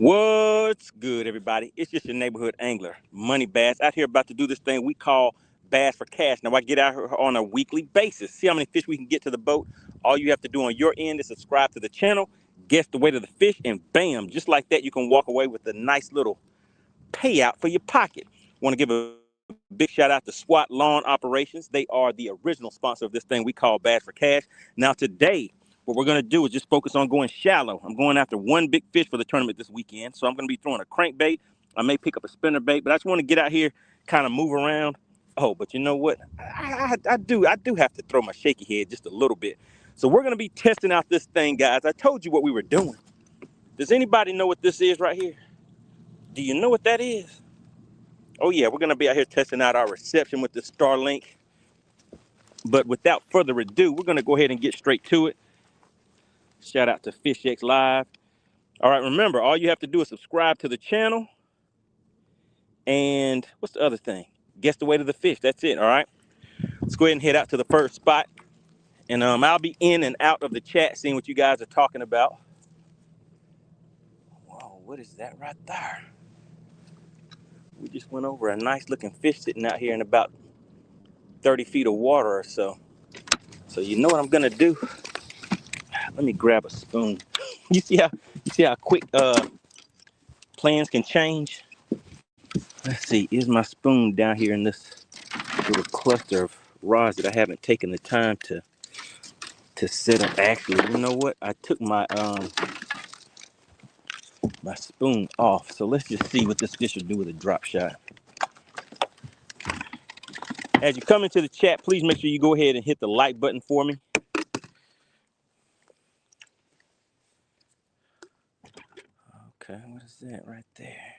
What's good, everybody? It's just your neighborhood angler, MoneyBass, out here about to do this thing we call Bass for Cash. Now, I get out here on a weekly basis, see how many fish we can get to the boat. All you have to do on your end is subscribe to the channel, guess the weight of the fish, and bam, just like that, you can walk away with a nice little payout for your pocket. Want to give a big shout out to SWAT Lawn Operations. They are the original sponsor of this thing we call Bass for Cash. Now, today, what we're going to do is just focus on going shallow. I'm going after one big fish for the tournament this weekend. So I'm going to be throwing a crankbait. I may pick up a spinnerbait, but I just want to get out here, kind of move around. Oh, but you know what? I do have to throw my shaky head just a little bit. So we're going to be testing out this thing, guys. I told you what we were doing. Does anybody know what this is right here? Do you know what that is? Oh yeah, we're going to be out here testing out our reception with the Starlink. But without further ado, we're going to go ahead and get straight to it. Shout out to FishXLive. All right, remember, all you have to do is subscribe to the channel. And what's the other thing? Guess the weight of the fish. That's it, all right? Let's go ahead and head out to the first spot. And I'll be in and out of the chat seeing what you guys are talking about. Whoa, what is that right there? We just went over a nice looking fish sitting out here in about 30 feet of water or so. So you know what I'm gonna do? Let me grab a spoon. You see how quick plans can change? Let's see, is my spoon down here in this little cluster of rods that I haven't taken the time to set up? Actually, you know what? I took my my spoon off. So let's just see what this fish will do with a drop shot. As you come into the chat, please make sure you go ahead and hit the like button for me. Okay, what is that right there?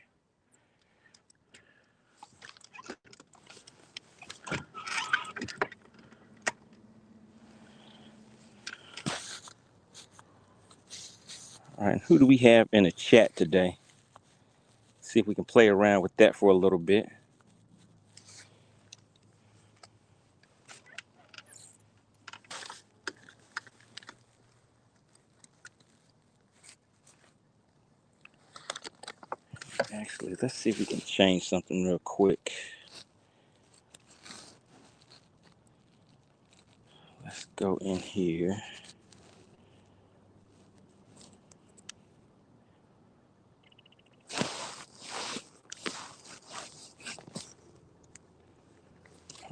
All right, who do we have in the chat today? See if we can play around with that for a little bit. Actually, let's see if we can change something real quick. Let's go in here.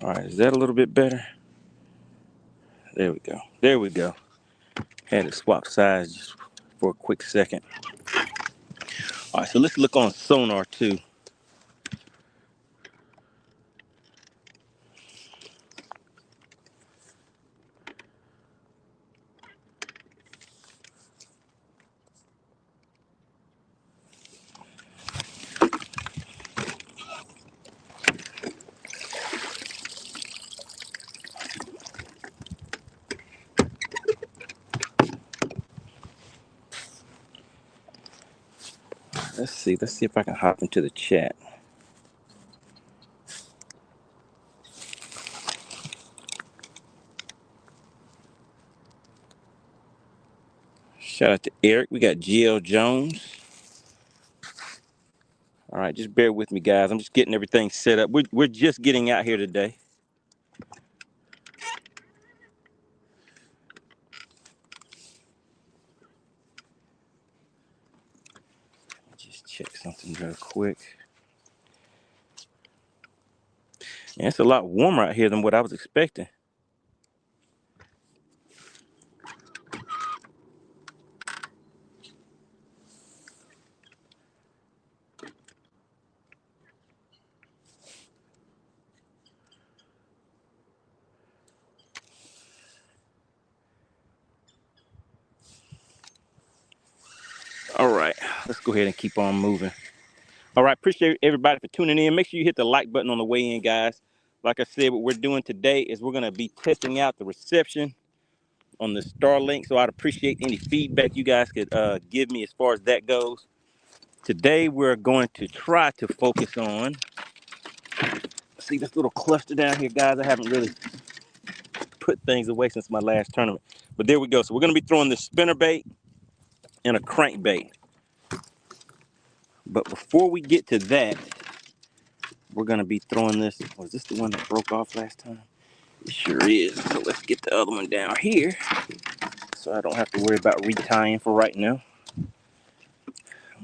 All right, is that a little bit better? There we go. There we go. Had to swap sides just for a quick second. All right, so let's look on sonar too. Let's see if I can hop into the chat. Shout out to Eric. We got GL Jones. All right, just bear with me, guys. I'm just getting everything set up. We're just getting out here today. Just check something real quick. Yeah, it's a lot warmer out here than what I was expecting. All right, let's go ahead and keep on moving. All right, appreciate everybody for tuning in. Make sure you hit the like button on the way in, guys. Like I said, what we're doing today is we're going to be testing out the reception on the Starlink. So I'd appreciate any feedback you guys could give me as far as that goes. Today, we're going to try to focus on, see this little cluster down here, guys. I haven't really put things away since my last tournament. But there we go. So we're going to be throwing this spinnerbait and a crankbait. But before we get to that, we're gonna be throwing this. Was this the one that broke off last time? It sure is. So let's get the other one down here so I don't have to worry about retying for right now.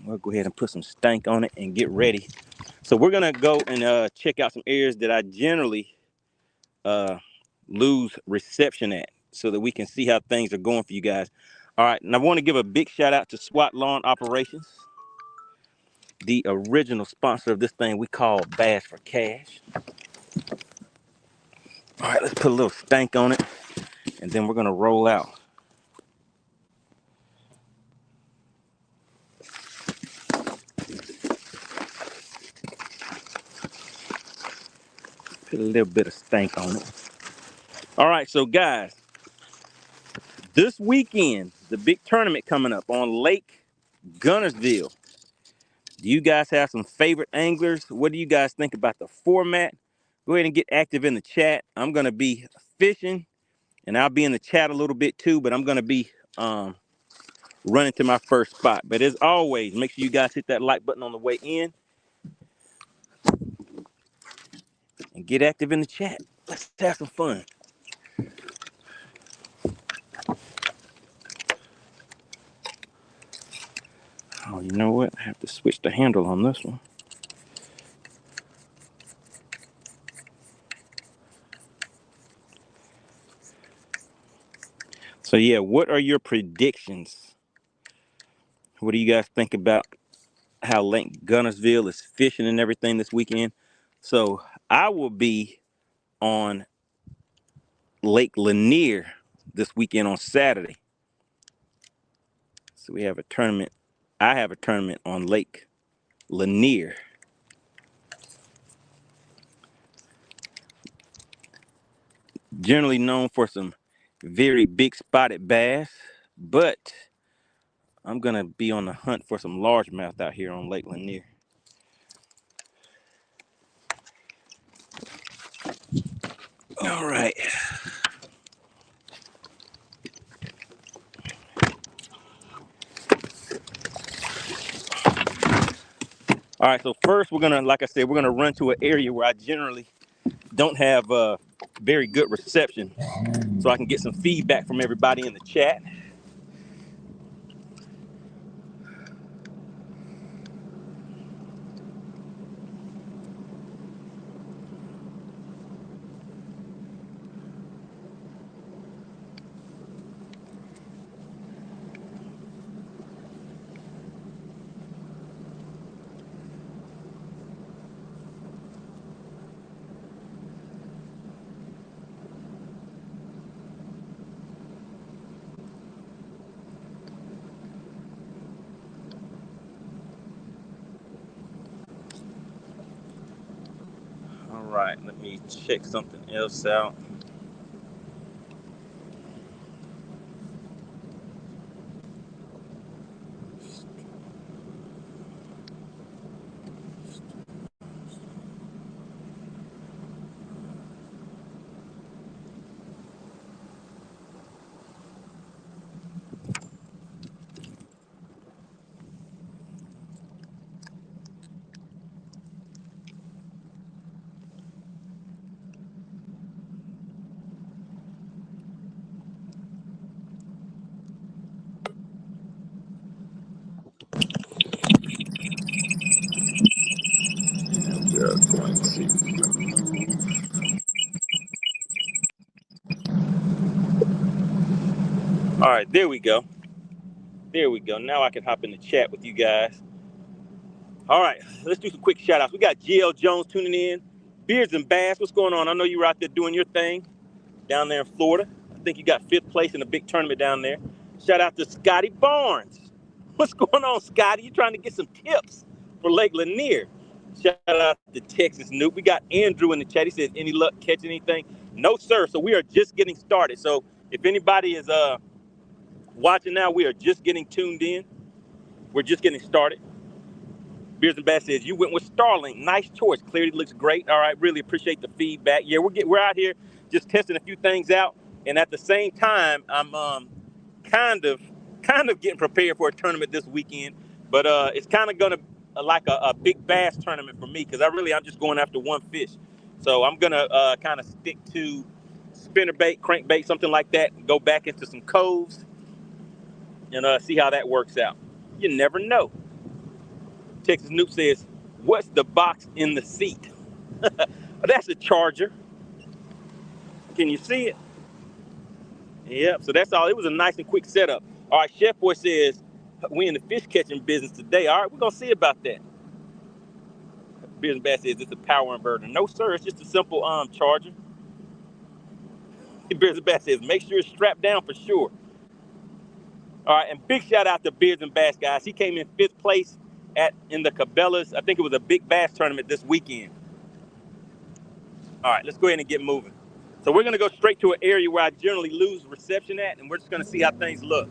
We'll go ahead and put some stank on it and get ready. So we're gonna go and check out some areas that I generally lose reception at so that we can see how things are going for you guys. All right, and I want to give a big shout out to SWAT Lawn Operations, the original sponsor of this thing we call Bass for Cash. All right, let's put a little stank on it, and then we're gonna roll out. Put a little bit of stank on it. All right, so guys, this weekend, the big tournament coming up on Lake Guntersville. Do you guys have some favorite anglers? What do you guys think about the format? Go ahead and get active in the chat. I'm gonna be fishing, and I'll be in the chat a little bit too, but I'm gonna be running to my first spot. But as always, make sure you guys hit that like button on the way in and get active in the chat. Let's have some fun. Oh, you know what? I have to switch the handle on this one. So yeah, what are your predictions? What do you guys think about how Lake Guntersville is fishing and everything this weekend? So I will be on Lake Lanier this weekend on Saturday. So we have a tournament. I have a tournament on Lake Lanier. Generally known for some very big spotted bass, but I'm gonna be on the hunt for some largemouth out here on Lake Lanier. All right. All right, so first we're gonna, like I said, we're gonna run to an area where I generally don't have very good reception, so I can get some feedback from everybody in the chat. All right, let me check something else out. We're going to. All right, there we go. There we go. Now I can hop in the chat with you guys. All right, let's do some quick shout outs. We got GL Jones tuning in. Beards and Bass, what's going on? I know you were out there doing your thing down there in Florida. I think you got 5th place in a big tournament down there. Shout out to Scotty Barnes. What's going on, Scotty? You trying to get some tips for Lake Lanier? Shout out to Texas Noob. We got Andrew in the chat. He says, any luck catching anything? No, sir. So we are just getting started. So if anybody is watching now, we are just getting tuned in. We're just getting started. Beers and Bass says, you went with Starlink. Nice choice. Clarity looks great. All right, really appreciate the feedback. Yeah, we're out here just testing a few things out. And at the same time, I'm kind of getting prepared for a tournament this weekend. But it's kind of going to like a big bass tournament for me, because I'm just going after one fish. So I'm gonna kind of stick to spinnerbait, crankbait, something like that, and go back into some coves and see how that works out. You never know. Texas Noob says, "What's the box in the seat?" That's a charger. Can you see it? Yep. So that's all. It was a nice and quick setup. All right. Chef Boy says, "We in the fish catching business today." All right, we're gonna see about that. Business Bass says it's a power inverter. No, sir. It's just a simple charger. Business Bass says, "Make sure it's strapped down for sure." All right, and big shout out to Beards and Bass, guys. He came in 5th place in the Cabela's. I think it was a big bass tournament this weekend. All right, let's go ahead and get moving. So we're gonna go straight to an area where I generally lose reception at, and we're just gonna see how things look.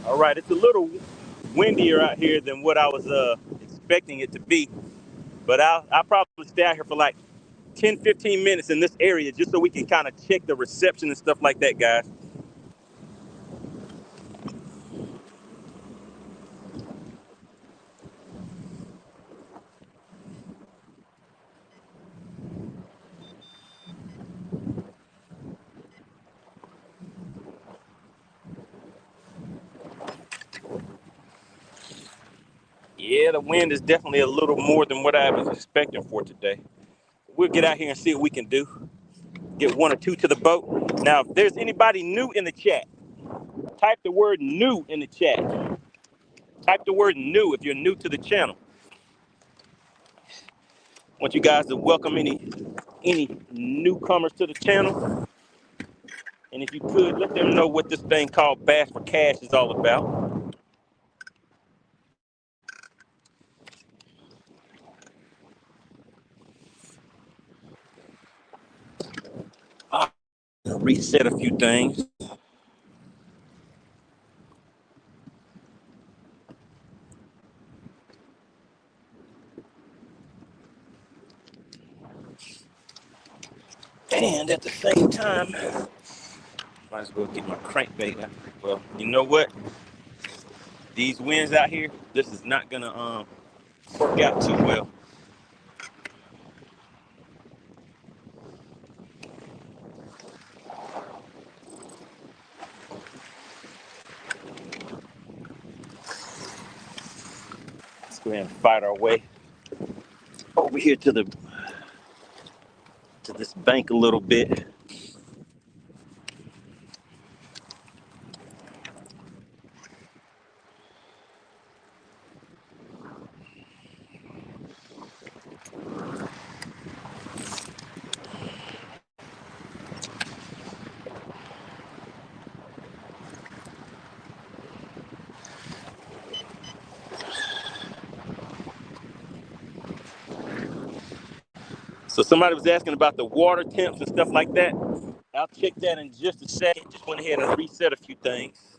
All right, it's a little windier out here than what I was expecting it to be, but I'll probably stay out here for like 10, 15 minutes in this area just so we can kind of check the reception and stuff like that, guys. Yeah, the wind is definitely a little more than what I was expecting for today. We'll get out here and see what we can do. Get one or two to the boat. Now, if there's anybody new in the chat, type the word new in the chat. Type the word new if you're new to the channel. I want you guys to welcome any newcomers to the channel. And if you could, let them know what this thing called Bass for Cash is all about. I'll reset a few things. And at the same time, might as well get my crankbait out. Well, you know what? These winds out here, this is not gonna work out too well. Let's go ahead and fight our way over here to this bank a little bit. So somebody was asking about the water temps and stuff like that. I'll check that in just a second. Just went ahead and reset a few things.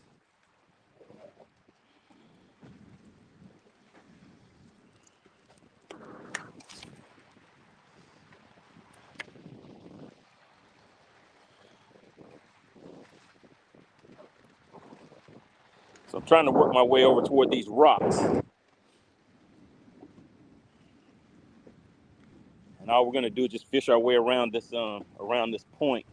So I'm trying to work my way over toward these rocks. And all we're gonna do is just fish our way around this point.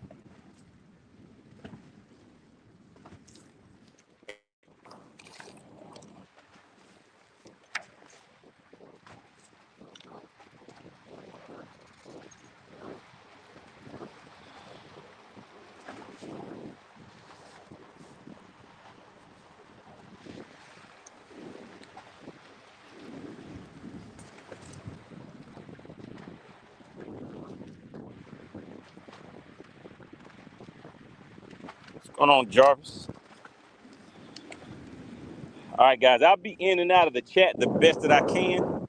What's going on, Jarvis? All right, guys, I'll be in and out of the chat the best that I can.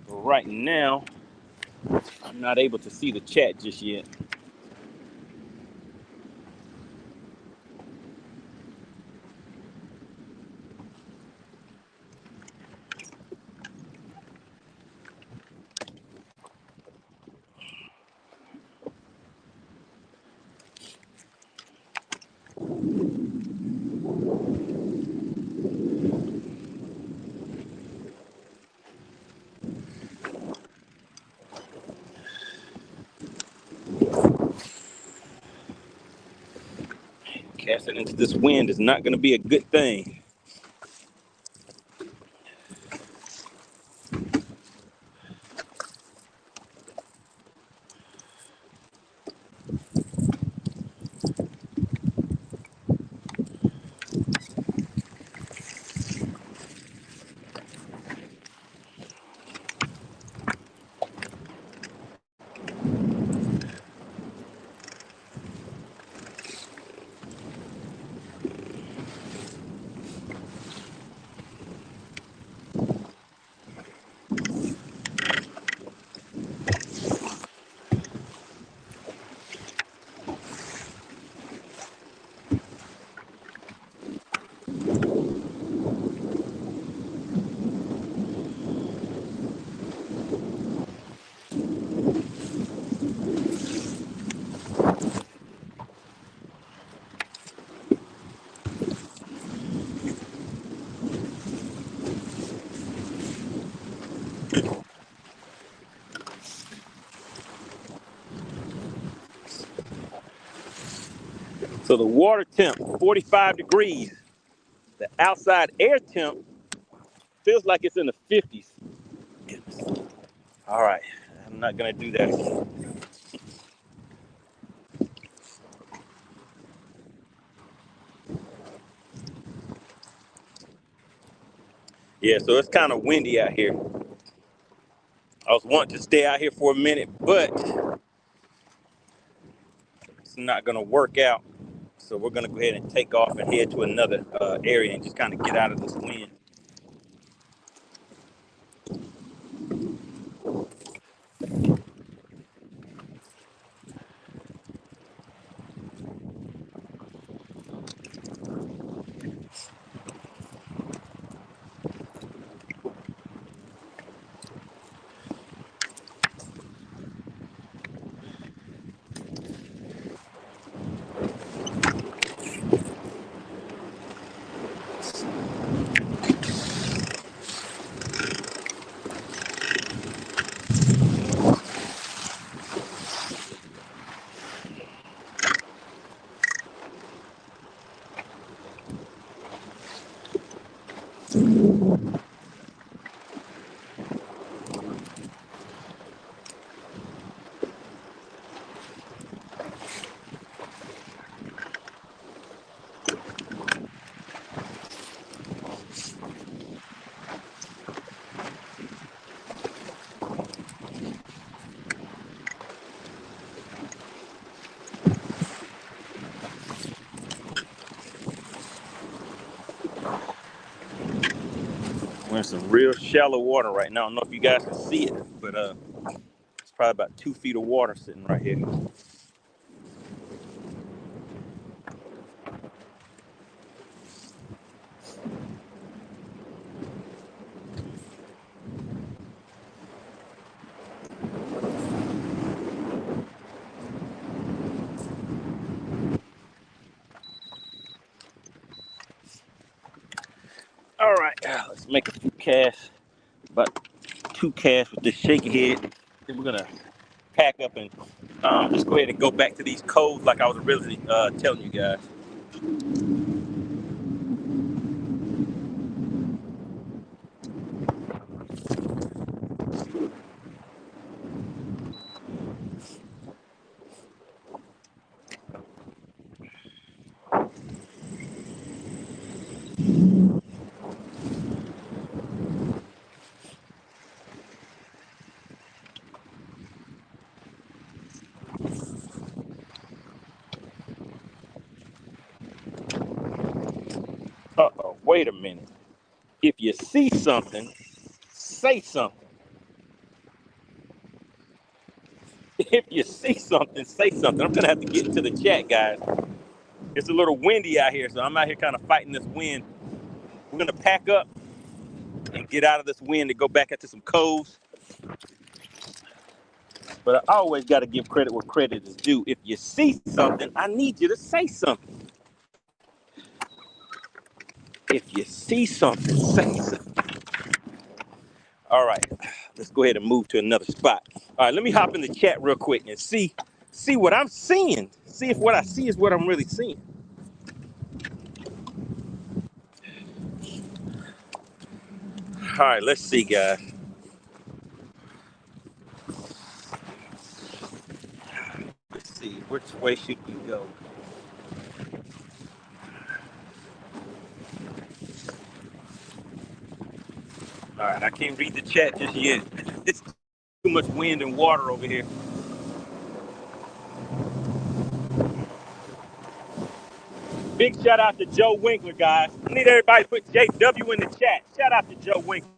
But right now, I'm not able to see the chat just yet. Casting into this wind is not going to be a good thing. So the water temp, 45 degrees. The outside air temp feels like it's in the 50s. Goodness. All right, I'm not gonna do that again. Yeah, so it's kind of windy out here. I was wanting to stay out here for a minute, but it's not gonna work out. So we're gonna go ahead and take off and head to another area and just kind of get out of this wind. We're in some real shallow water right now. I don't know if you guys can see it, but it's probably about 2 feet of water sitting right here. All right, let's make a few casts, about 2 casts with this shaky head. Then we're gonna pack up and just go ahead and go back to these coves like I was originally telling you guys. Uh-oh, wait a minute. If you see something, say something. If you see something, say something. I'm gonna have to get into the chat, guys. It's a little windy out here, so I'm out here kind of fighting this wind. We're gonna pack up and get out of this wind and go back into some coves. But I always got to give credit where credit is due. If you see something, I need you to say something. If you see something, say something. All right, let's go ahead and move to another spot. All right, let me hop in the chat real quick and see what I'm seeing. See if what I see is what I'm really seeing. All right, let's see, guys. Let's see, which way should we go? All right, I can't read the chat just yet. It's too much wind and water over here. Big shout out to Joe Winkler, guys. I need everybody to put JW in the chat. Shout out to Joe Winkler.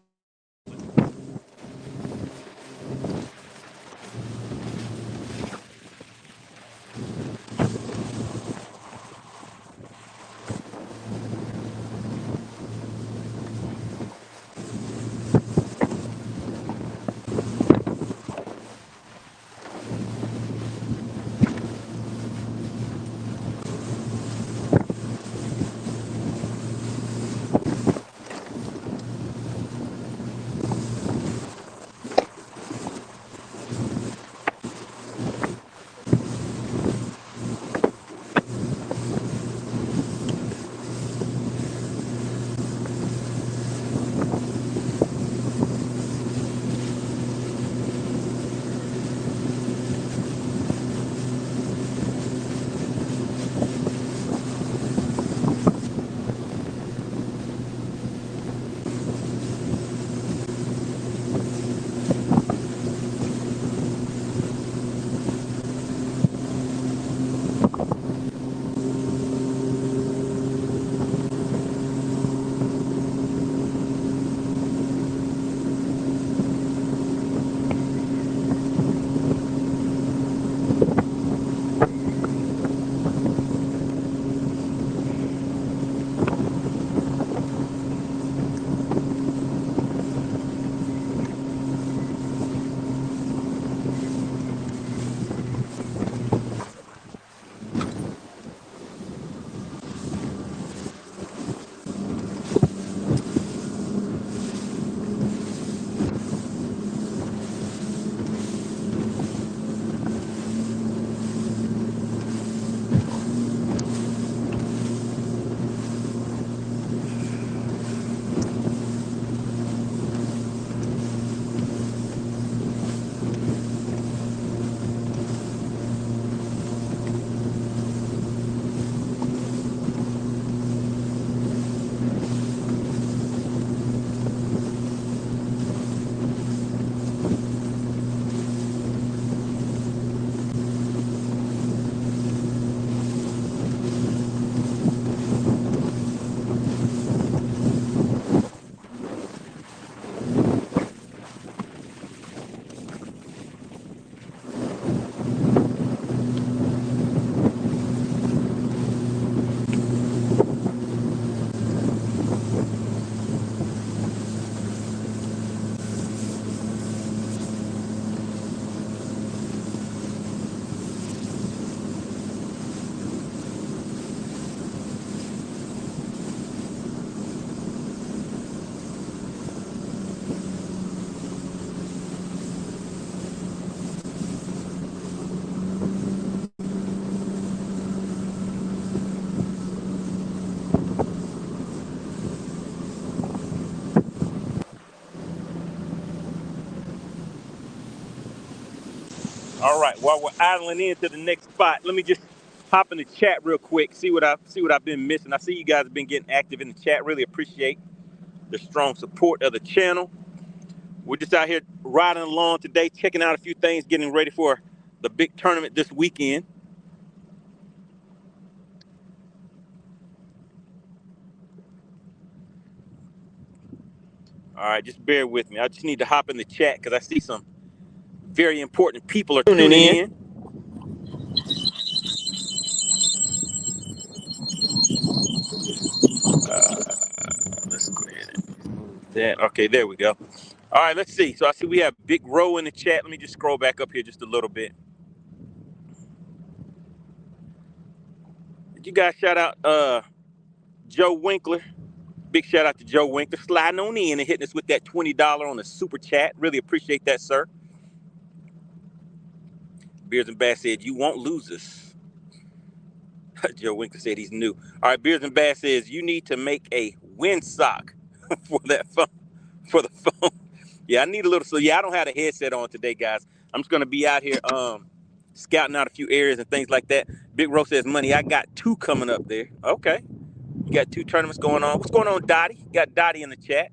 All right, while we're idling into the next spot, let me just hop in the chat real quick, see what I've been missing. I see you guys have been getting active in the chat. Really appreciate the strong support of the channel. We're just out here riding along today, checking out a few things, getting ready for the big tournament this weekend. All right, just bear with me. I just need to hop in the chat because I see some very important people are tuning in. Let's go ahead and move that. Okay, there we go. All right, let's see. So I see we have Big Row in the chat. Let me just scroll back up here just a little bit. Did you guys shout out Joe Winkler? Big shout out to Joe Winkler sliding on in and hitting us with that $20 on the super chat. Really appreciate that, sir. Beers and Bass said, you won't lose us. Joe Winkler said he's new. All right, Beers and Bass says, you need to make a wind sock for that phone, for the phone. Yeah, I need a little, so yeah, I don't have a headset on today, guys. I'm just going to be out here scouting out a few areas and things like that. Big Ro says, money, I got 2 coming up there. Okay. You got 2 tournaments going on. What's going on, Dottie? Got Dottie in the chat.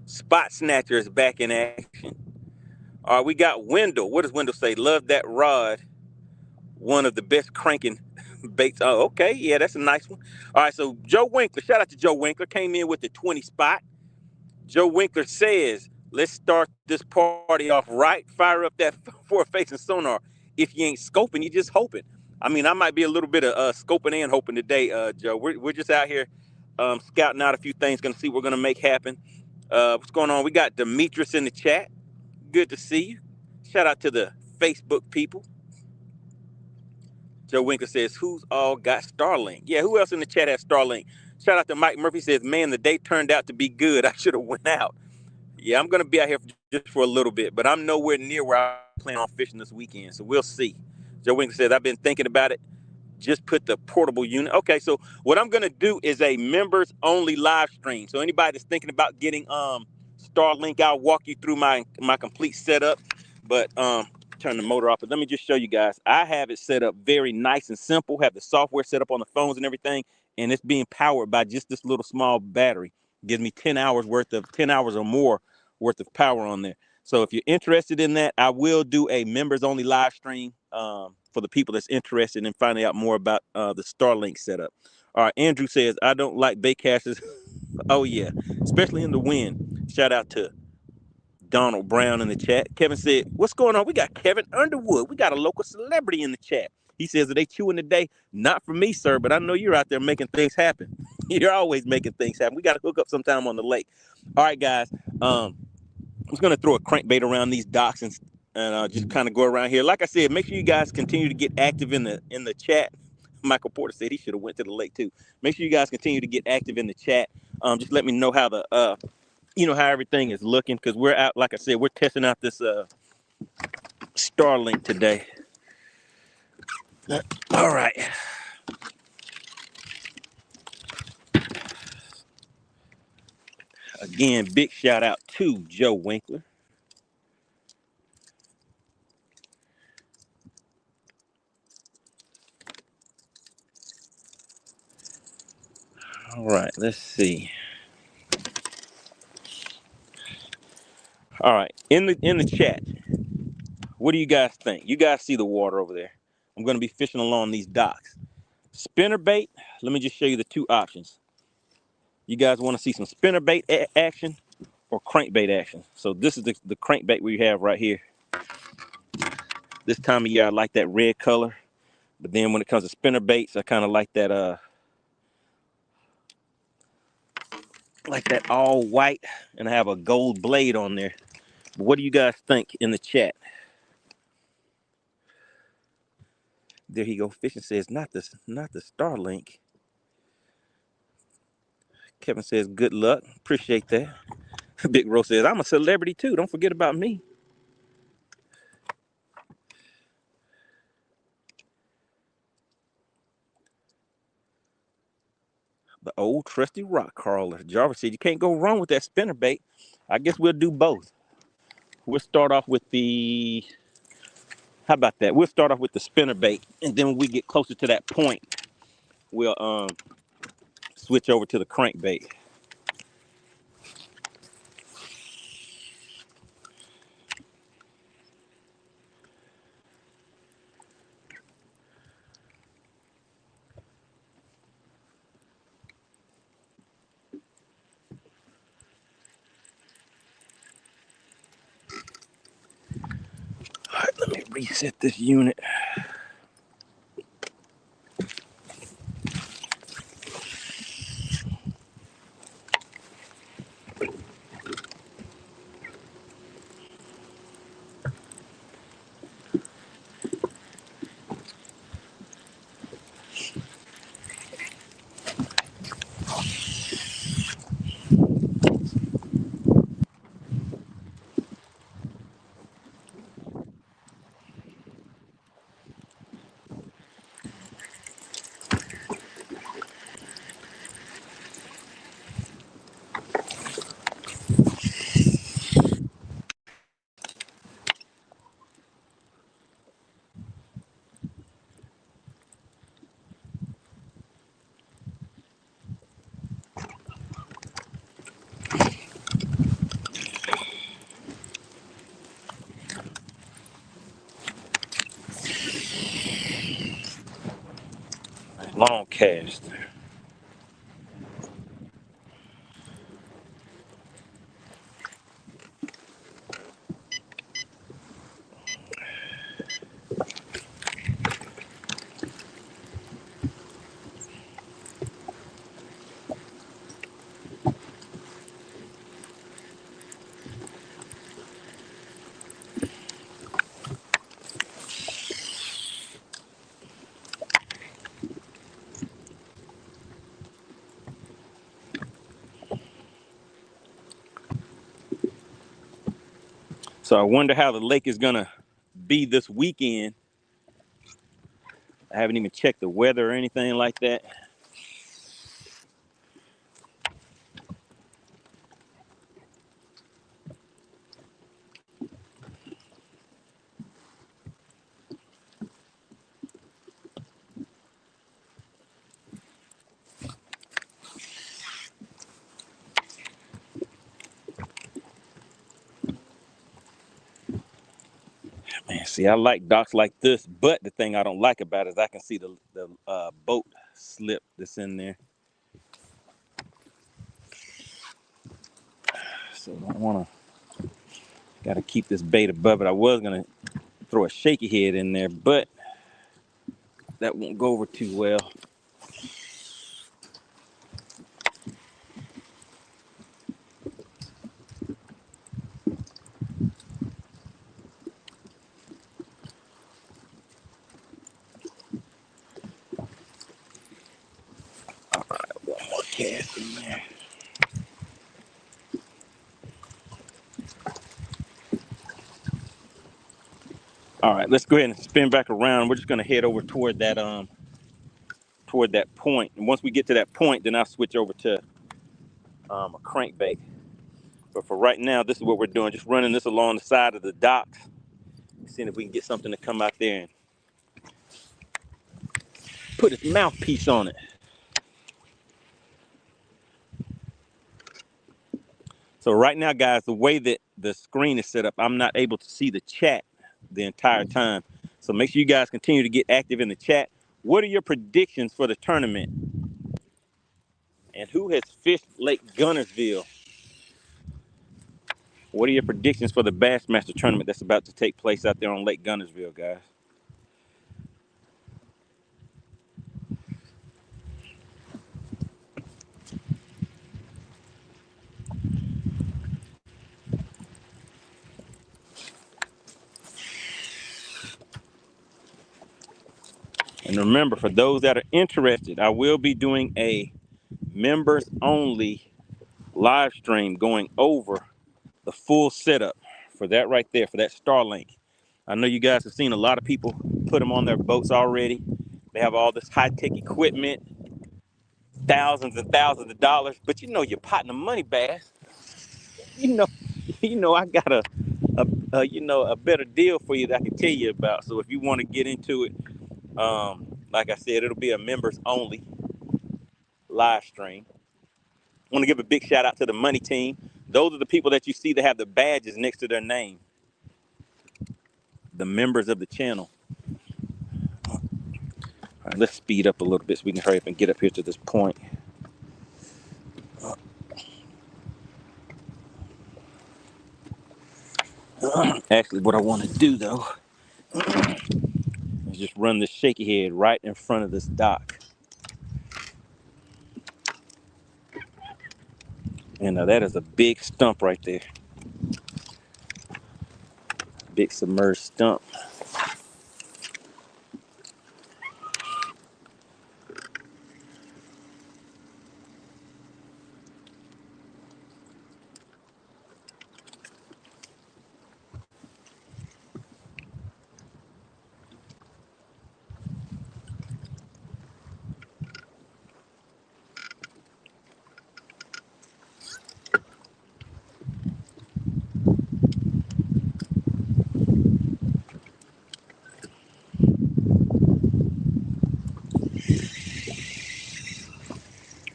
Spot Snatcher is back in action. All right, we got Wendell. What does Wendell say? Love that rod. One of the best cranking baits. Oh, okay. Yeah, that's a nice one. All right, so Joe Winkler, shout out to Joe Winkler, came in with the 20 spot. Joe Winkler says, let's start this party off right. Fire up that forward-facing sonar. If you ain't scoping, you just hoping. I mean, I might be a little bit of scoping and hoping today, Joe. We're just out here scouting out a few things, going to see what we're going to make happen. What's going on? We got Demetrius in the chat. Good to see you. Shout out to the Facebook people. Joe Winkler says, who's all got Starlink? Yeah, who else in the chat has Starlink? Shout out to Mike Murphy says, man, the day turned out to be good. I should have went out. Yeah, I'm going to be out here just for a little bit, but I'm nowhere near where I plan on fishing this weekend, so we'll see. Joe Winkler says, I've been thinking about it. Just put the portable unit. Okay, so what I'm going to do is a members-only live stream. So anybody that's thinking about getting Starlink, I'll walk you through my complete setup. But turn the motor off. But let me just show you guys. I have it set up very nice and simple. Have the software set up on the phones and everything, and it's being powered by just this little small battery. Gives me 10 hours or more worth of power on there. So if you're interested in that, I will do a members only live stream for the people that's interested in finding out more about the Starlink setup. All right, Andrew says, I don't like bait casters. Oh yeah, especially in the wind. Shout out to Donald Brown in the chat. Kevin said, what's going on? We got Kevin Underwood. We got a local celebrity in the chat. He says, are they chewing today? Not for me, sir, but I know you're out there making things happen. You're always making things happen. We got to hook up sometime on the lake. All right, guys. I was going to throw a crankbait around these docks and just kind of go around here. Like I said, make sure you guys continue to get active in the chat. Michael Porter said he should have went to the lake too. Make sure you guys continue to get active in the chat. Just let me know how the how everything is looking, because we're out. Like I said, we're testing out this Starlink today. All right. Again, big shout out to Joe Winkler. All right, let's see. All right, in the chat, what do you guys think? You guys see the water over there? I'm going to be fishing along these docks. Spinnerbait. Let me just show you the two options. You guys want to see some spinnerbait action or crankbait action? So this is the crankbait we have right here. This time of year, I like that red color. But then when it comes to spinnerbaits, I kind of like that all white, and I have a gold blade on there. But what do you guys think in the chat? There he go. Fishing says not the Starlink. Kevin says good luck. Appreciate that. Big Rose says I'm a celebrity too. Don't forget about me. The old trusty rock crawler. Jarvis said you can't go wrong with that spinnerbait. I guess we'll do both. We'll start off with the. How about that? We'll start off with the spinnerbait, and then when we get closer to that point, we'll switch over to the crankbait. All right, let me reset this unit. Long cast. So I wonder how the lake is gonna be this weekend. I haven't even checked the weather or anything like that. See, I like docks like this, but the thing I don't like about it is I can see the boat slip that's in there. So I don't want to, got to keep this bait above it. I was going to throw a shaky head in there, but that won't go over too well. All right, one more cast in there. All right, let's go ahead and spin back around. We're just going to head over toward that point. And once we get to that point, then I'll switch over to a crankbait. But for right now, this is what we're doing. Just running this along the side of the docks, seeing if we can get something to come out there and put its mouthpiece on it. So right now, guys, the way that the screen is set up, I'm not able to see the chat the entire time. So make sure you guys continue to get active in the chat. What are your predictions for the tournament? And who has fished Lake Guntersville? What are your predictions for the Bassmaster tournament that's about to take place out there on Lake Guntersville, guys? And remember, for those that are interested, I will be doing a members only live stream going over the full setup for that right there, for that Starlink. I know you guys have seen a lot of people put them on their boats already. They have all this high-tech equipment, thousands and thousands of dollars, but you know your partner MoneyBass, you know I got a better deal for you that I can tell you about. So if you want to get into it, like I said, it'll be a members only live stream. I want to give a big shout out to the money team. Those are the people that you see that have the badges next to their name, the members of the channel. All right, let's speed up a little bit so we can hurry up and get up here to this point. Actually, what I want to do though is just run this shaky head right in front of this dock. And that is a big stump right there. Big submerged stump.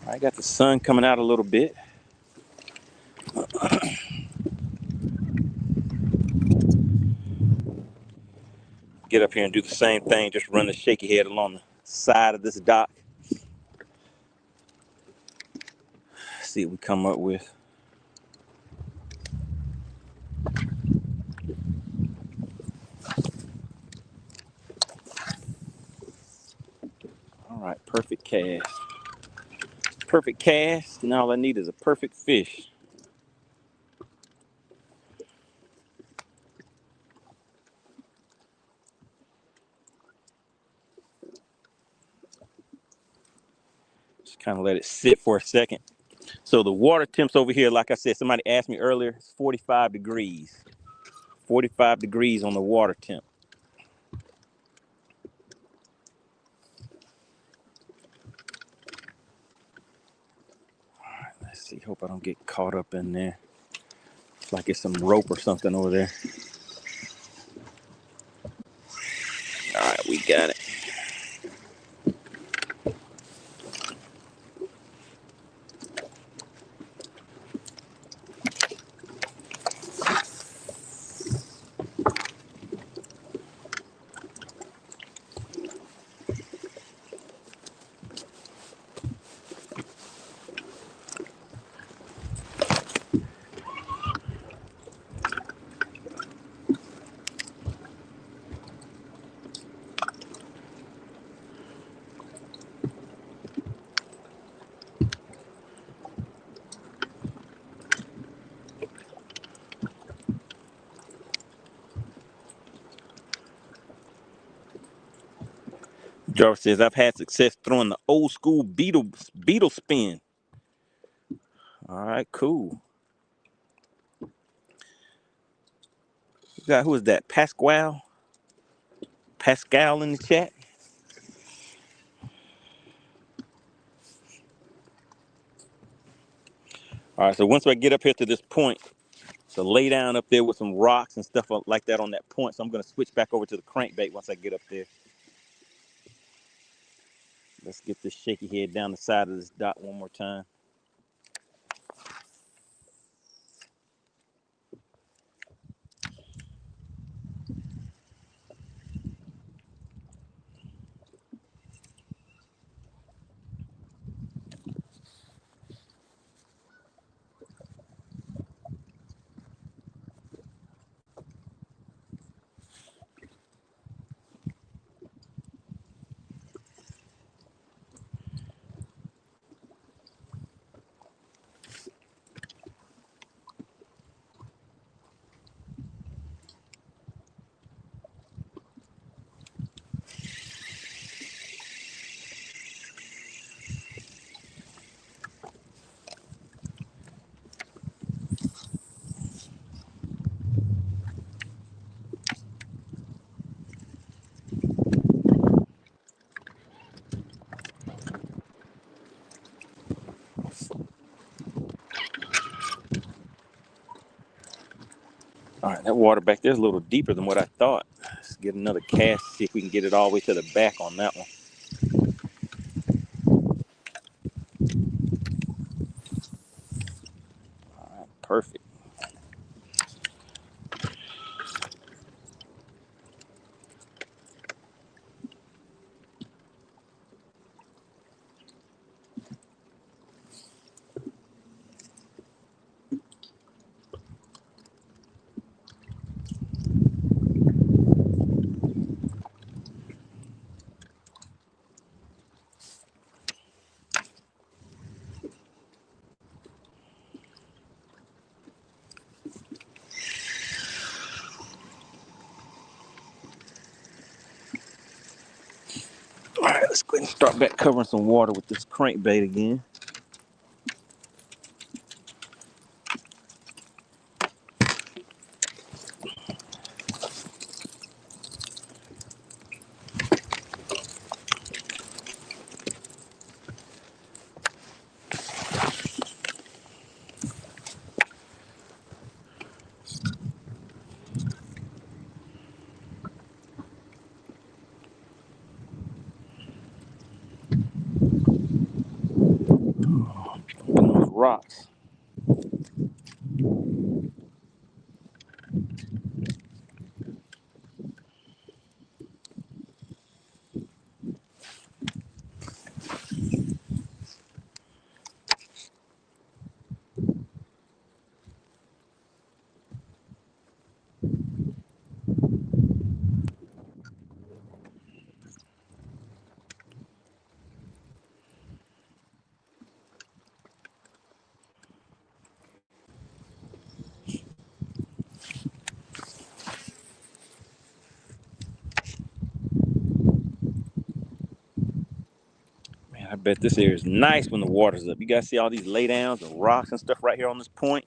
I got the sun coming out a little bit. Get up here and do the same thing. Just run the shaky head along the side of this dock. See what we come up with. All right, perfect cast. Perfect cast, and all I need is a perfect fish. Just kind of let it sit for a second. So the water temps over here, like I said, somebody asked me earlier, it's 45 degrees. 45 degrees on the water temp. All right, let's see. Hope I don't get caught up in there. It's like it's some rope or something over there. All right, we got it. Jarvis says, I've had success throwing the old school beetle spin. All right, cool. You got, who is that? Pascal in the chat. All right, so once I get up here to this point, so lay down up there with some rocks and stuff like that on that point. So I'm going to switch back over to the crankbait once I get up there. Let's get this shaky head down the side of this dot one more time. All right, that water back there is a little deeper than what I thought. Let's get another cast, see if we can get it all the way to the back on that one. All right, perfect. All right, let's go ahead and start back covering some water with this crankbait again. Getting those rocks. Man, I bet this area is nice when the water's up. You guys see all these laydowns and rocks and stuff right here on this point?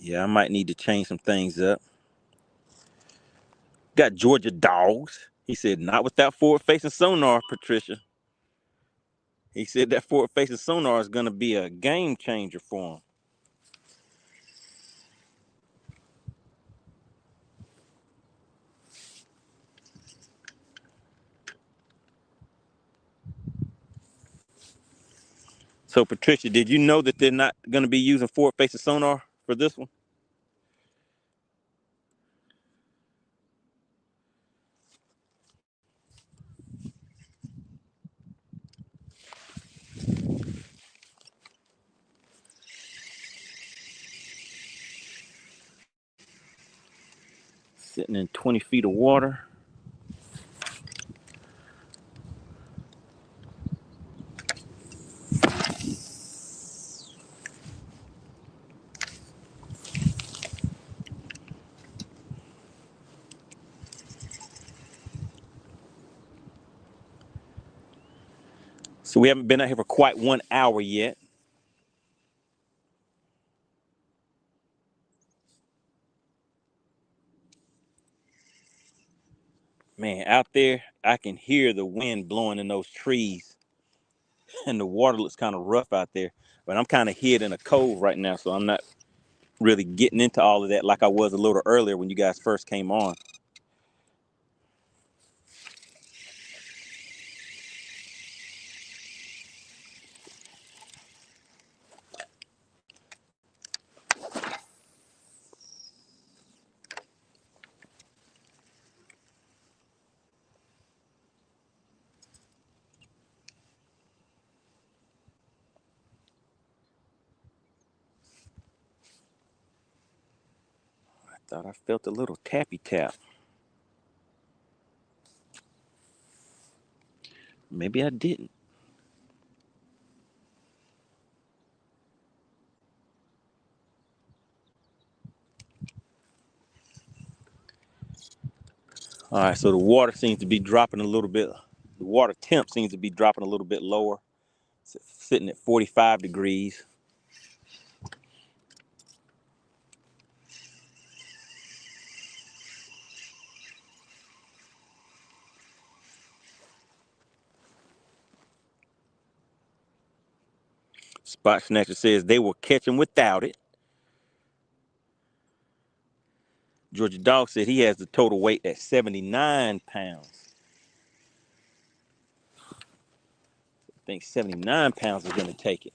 Yeah, I might need to change some things up. Got Georgia dogs. He said, not with that forward-facing sonar, Patricia. He said that forward-facing sonar is going to be a game changer for him. So, Patricia, did you know that they're not going to be using forward-facing sonar for this one? Sitting in 20 feet of water. So we haven't been out here for quite 1 hour yet. Man, out there, I can hear the wind blowing in those trees. And the water looks kind of rough out there. But I'm kind of hid in a cove right now, so I'm not really getting into all of that like I was a little earlier when you guys first came on. I thought I felt a little tappy tap. Maybe I didn't. All right, so the water seems to be dropping a little bit. The water temp seems to be dropping a little bit lower. It's sitting at 45 degrees. Spot Snatcher says they will catch him without it. Georgia Dog said he has the total weight at 79 pounds. I think 79 pounds is going to take it.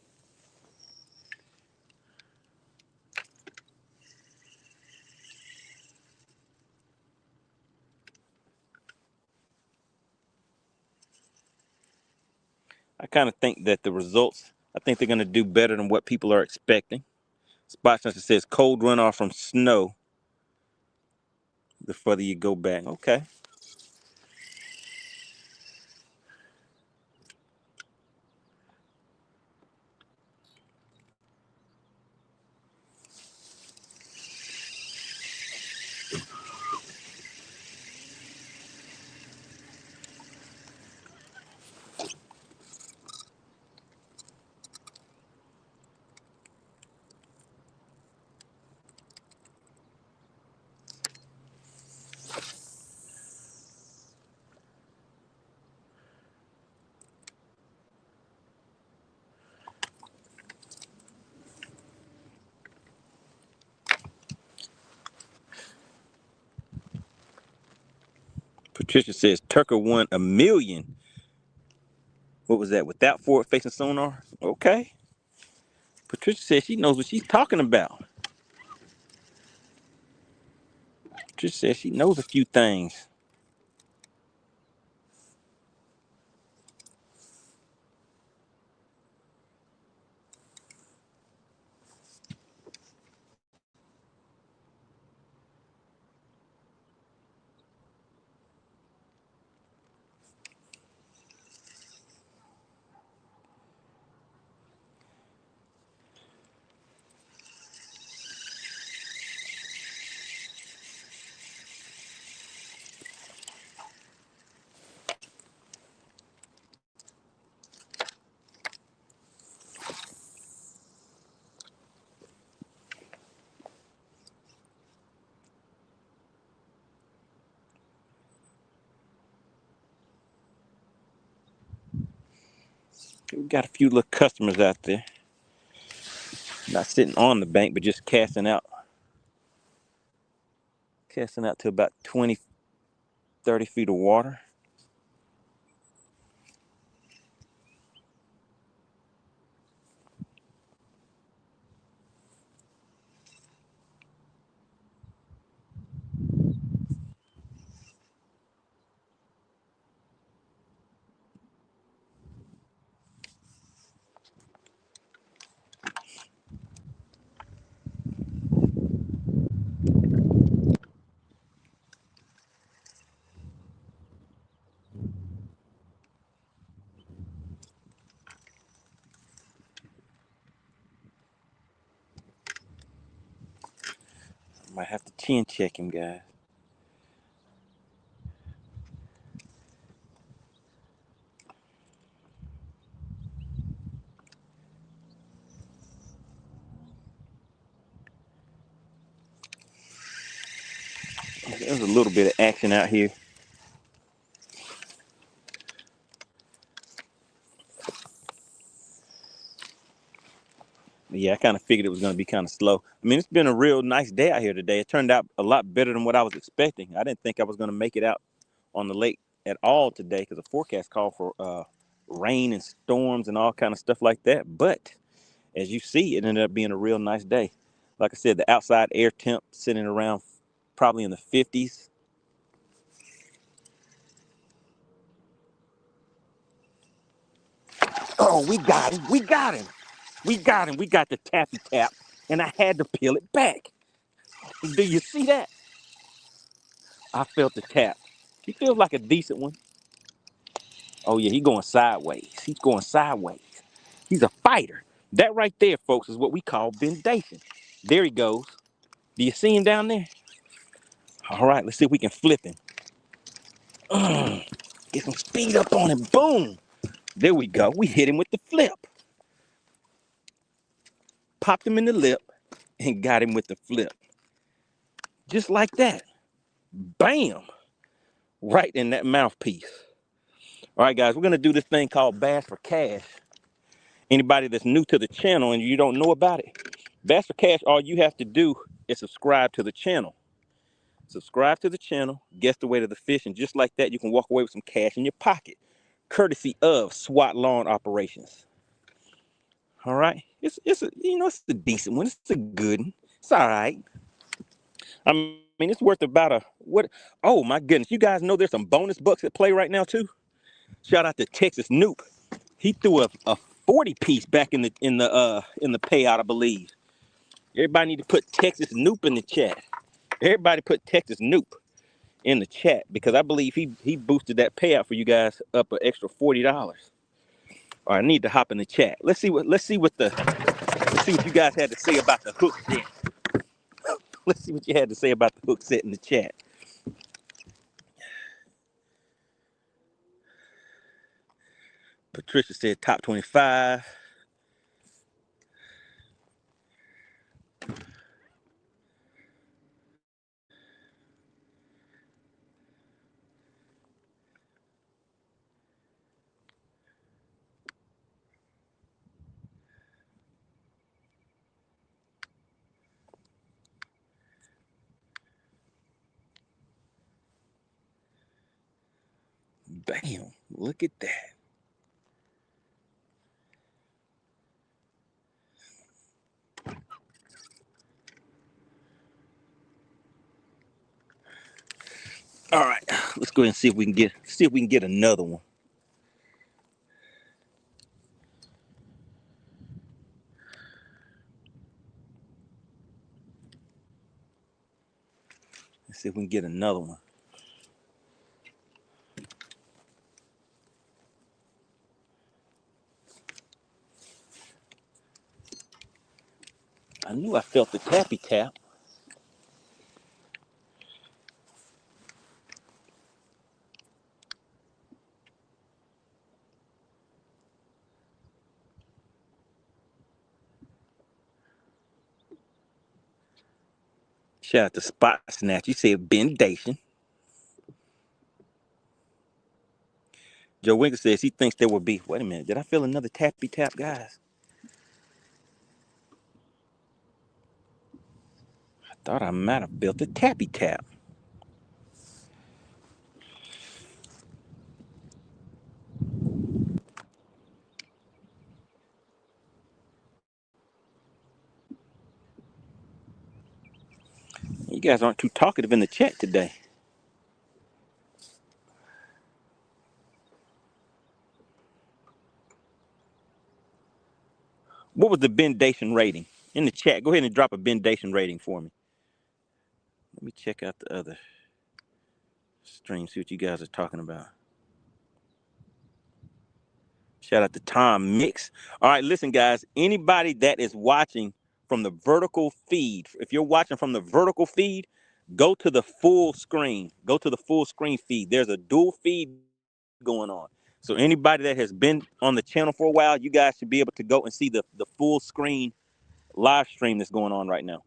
I kind of think that the results, I think they're going to do better than what people are expecting. Spot Snatcher says cold runoff from snow the further you go back. Okay. Patricia says Tucker won $1 million. What was that? Without forward facing sonar? Okay. Patricia says she knows what she's talking about. Patricia says she knows a few things. We got a few little customers out there. Not sitting on the bank, but just casting out to about 20, 30 feet of water. Might have to chin check him, guys. There's a little bit of action out here. But yeah, I kind of figured it was going to be kind of slow. I mean, it's been a real nice day out here today. It turned out a lot better than what I was expecting. I didn't think I was going to make it out on the lake at all today because the forecast called for rain and storms and all kind of stuff like that. But as you see, it ended up being a real nice day. Like I said, the outside air temp sitting around probably in the 50s. Oh, we got him. We got him. We got him. We got the tappy tap, and I had to peel it back. Do you see that? I felt the tap. He feels like a decent one. Oh, yeah, he's going sideways. He's going sideways. He's a fighter. That right there, folks, is what we call bendation. There he goes. Do you see him down there? All right, let's see if we can flip him. Get some speed up on him. Boom. There we go. We hit him with the flip. Popped him in the lip and got him with the flip. Just like that. Bam. Right in that mouthpiece. All right, guys, we're going to do this thing called Bass for Cash. Anybody that's new to the channel and you don't know about it, Bass for Cash, all you have to do is subscribe to the channel. Subscribe to the channel, guess the weight of the fish, and just like that, you can walk away with some cash in your pocket, courtesy of SWAT Lawn Operations. All right, it's a it's a decent one. It's a good one. It's all right. I mean, it's worth about a what? Oh my goodness, you guys know there's some bonus bucks at play right now too. Shout out to Texas Noop. He threw a 40 piece back in the payout, I believe. Everybody need to put Texas Noop in the chat. Everybody put Texas Noop in the chat because I believe he boosted that payout for you guys up an extra $40. All right, I need to hop in the chat. Let's see what you guys had to say about the hook set. Let's see what you had to say about the hook set in the chat. Patricia said top 25. Bam, look at that. All right, let's go ahead and see if we can get another one. Let's see if we can get another one. I knew I felt the tappy tap. Shout out to Spot Snatch. You said bendation. Joe Winkler says he thinks there will be. Wait a minute. Did I feel another tappy tap, guys? I thought I might have built a tappy tap. You guys aren't too talkative in the chat today. What was the bendation rating? In the chat, go ahead and drop a bendation rating for me. Let me check out the other stream, see what you guys are talking about. Shout out to Tom Mix. All right, listen, guys. Anybody that is watching from the vertical feed, if you're watching from the vertical feed, go to the full screen. Go to the full screen feed. There's a dual feed going on. So anybody that has been on the channel for a while, you guys should be able to go and see the full screen live stream that's going on right now.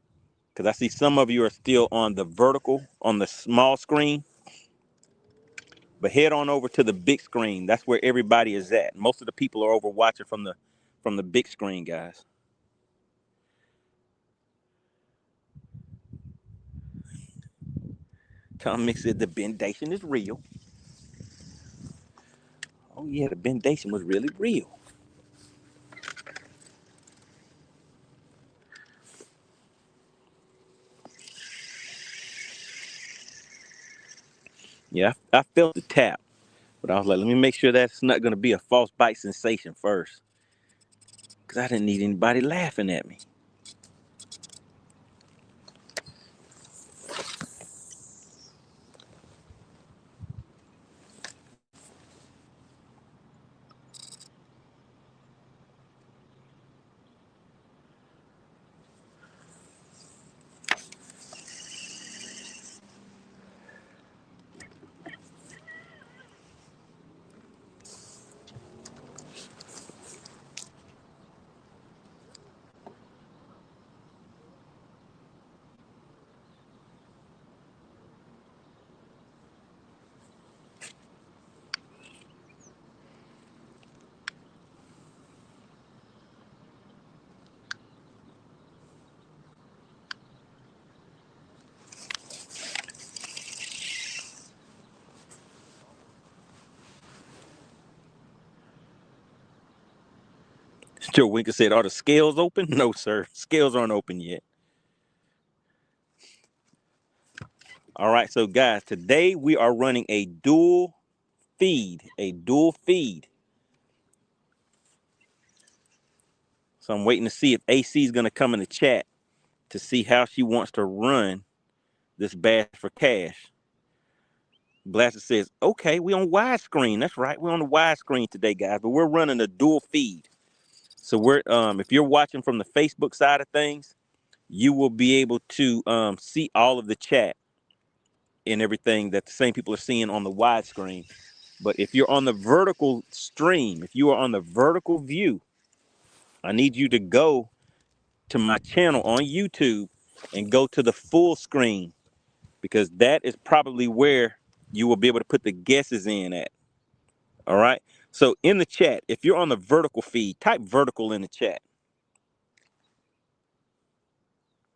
Because I see some of you are still on the vertical, on the small screen. But head on over to the big screen. That's where everybody is at. Most of the people are over watching from the big screen, guys. Tom Mix said the bendation is real. Oh yeah, the bendation was really real. Yeah, I felt the tap, but I was like, let me make sure that's not going to be a false bite sensation first, because I didn't need anybody laughing at me. Joe Winker said, are the scales open? No, sir. Scales aren't open yet. All right, so guys, today we are running a dual feed. So I'm waiting to see if AC is going to come in the chat to see how she wants to run this Bass for Cash. Blaster says, okay, we on widescreen. That's right. We're on the widescreen today, guys, but we're running a dual feed. So we're if you're watching from the Facebook side of things, you will be able to see all of the chat and everything that the same people are seeing on the widescreen. But if you're on the vertical stream, if you are on the vertical view, I need you to go to my channel on YouTube and go to the full screen, because that is probably where you will be able to put the guesses in at. All right. So in the chat, if you're on the vertical feed, type vertical in the chat.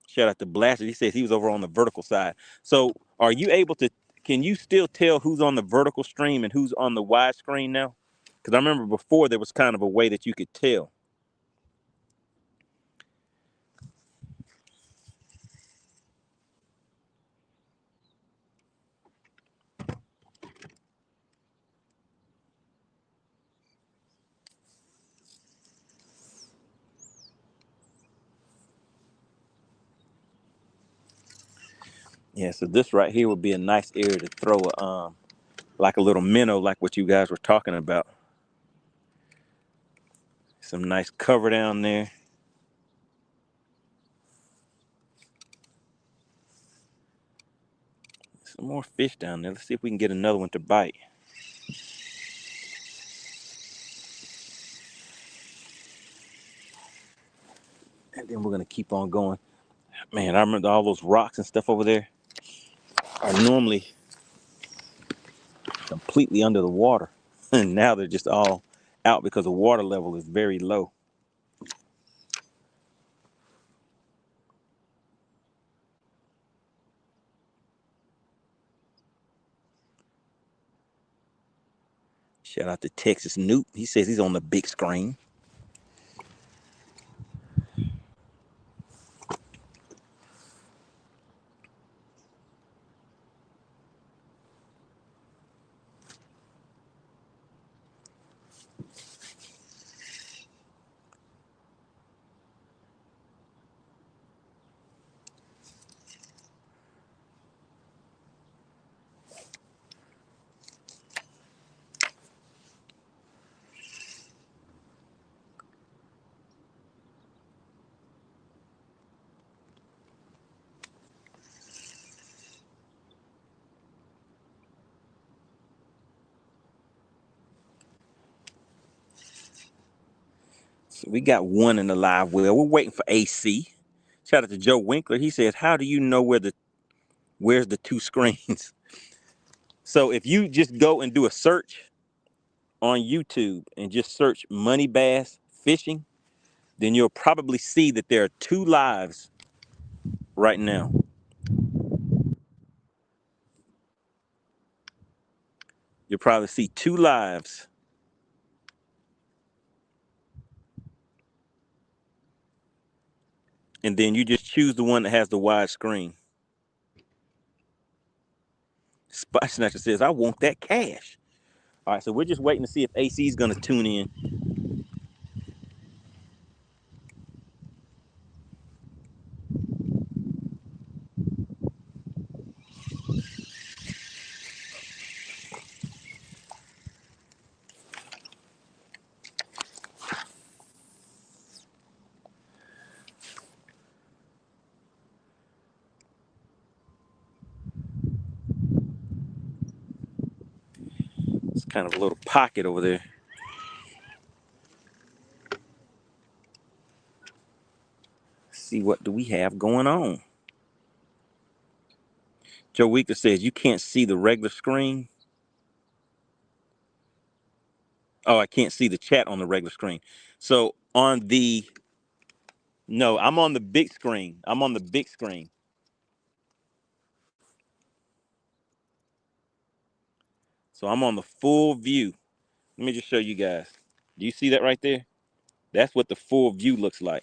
Shout out to Blaster. He says he was over on the vertical side. So are you able to, can you still tell who's on the vertical stream and who's on the wide screen now? Because I remember before there was kind of a way that you could tell. Yeah, so this right here would be a nice area to throw a, like a little minnow, like what you guys were talking about. Some nice cover down there. Some more fish down there. Let's see if we can get another one to bite. And then we're gonna keep on going. Man, I remember all those rocks and stuff over there are normally completely under the water. And now they're just all out because the water level is very low. Shout out to Texas Newt. He says he's on the big screen. So we got one in the live well. We're waiting for AC. Shout out to Joe Winkler. He says, how do you know where's the two screens? So if you just go and do a search on YouTube and just search MoneyBass fishing, then you'll probably see that there are two lives right now. You'll probably see two lives. And then you just choose the one that has the wide screen. Spot Snatcher says, I want that cash. All right, so we're just waiting to see if AC is going to tune in. It's kind of a little pocket over there. See what do we have going on. Joe Weaker says you can't see the regular screen. Oh, I can't see the chat on the regular screen. So on the, no, I'm on the big screen. I'm on the big screen. So I'm on the full view. Let me just show you guys. Do you see that right there? That's what the full view looks like.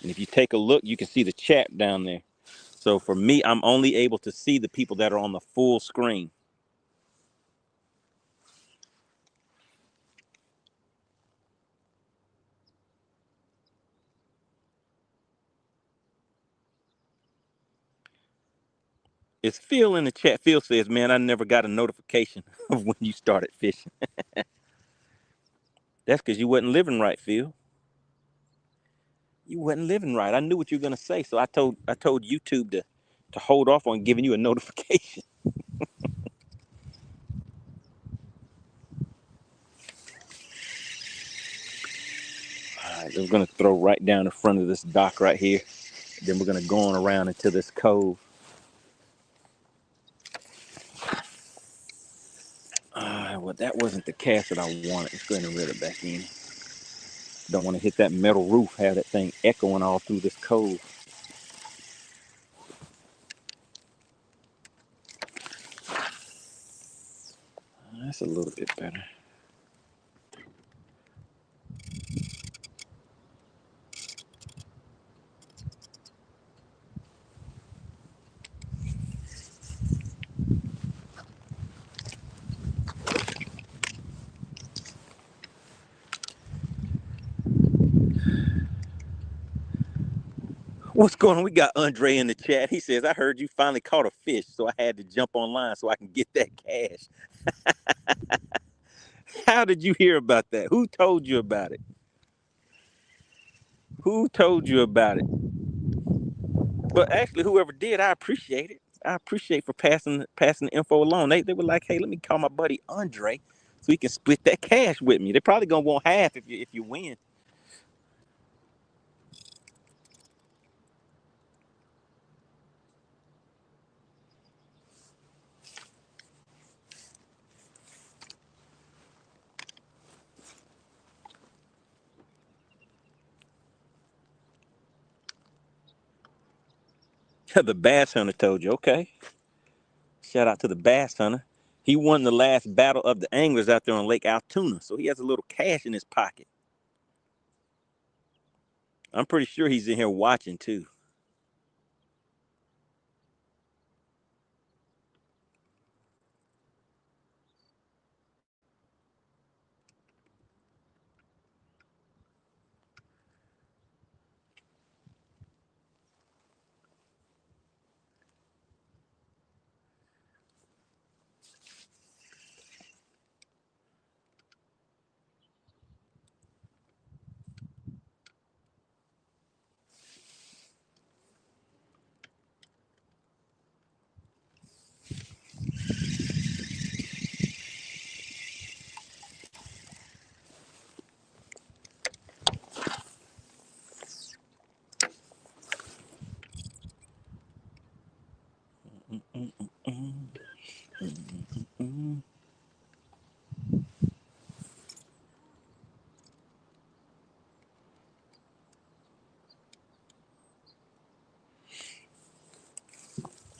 And if you take a look, you can see the chat down there. So for me, I'm only able to see the people that are on the full screen. It's Phil in the chat. Phil says, man, I never got a notification of when you started fishing. That's because you wasn't living right, Phil. You wasn't living right. I knew what you were gonna say, so I told YouTube to hold off on giving you a notification. All right, we're gonna throw right down in front of this dock right here. Then we're gonna go on around into this cove. Well, that wasn't the cast that I wanted. Let's go ahead and reel it back in. Don't want to hit that metal roof, have that thing echoing all through this cove. That's a little bit better. What's going on? We got Andre in the chat. He says, I heard you finally caught a fish, so I had to jump online so I can get that cash. How did you hear about that? Who told you about it? Who told you about it? But actually, whoever did, I appreciate it. I appreciate for passing the info along. They were like, hey, let me call my buddy Andre so he can split that cash with me. They're probably gonna want half if you win. The bass hunter told you. Okay. Shout out to the bass hunter. He won the last battle of the anglers out there on Lake Altoona, so he has a little cash in his pocket. I'm pretty sure he's in here watching too.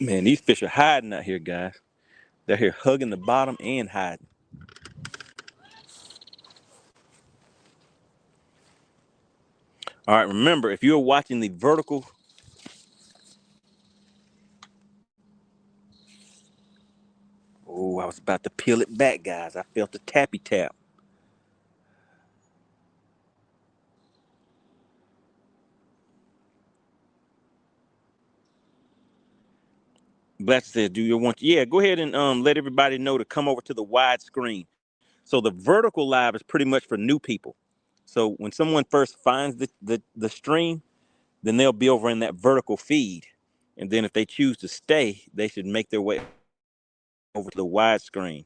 Man, these fish are hiding out here, guys. They're here hugging the bottom and hiding. All right, remember, if you're watching the vertical, oh, I was about to peel it back, guys. I felt the tappy tap. Blaster says, do you want, yeah, go ahead and let everybody know to come over to the wide screen. So the vertical live is pretty much for new people. So when someone first finds the stream, then they'll be over in that vertical feed. And then if they choose to stay, they should make their way over to the wide screen.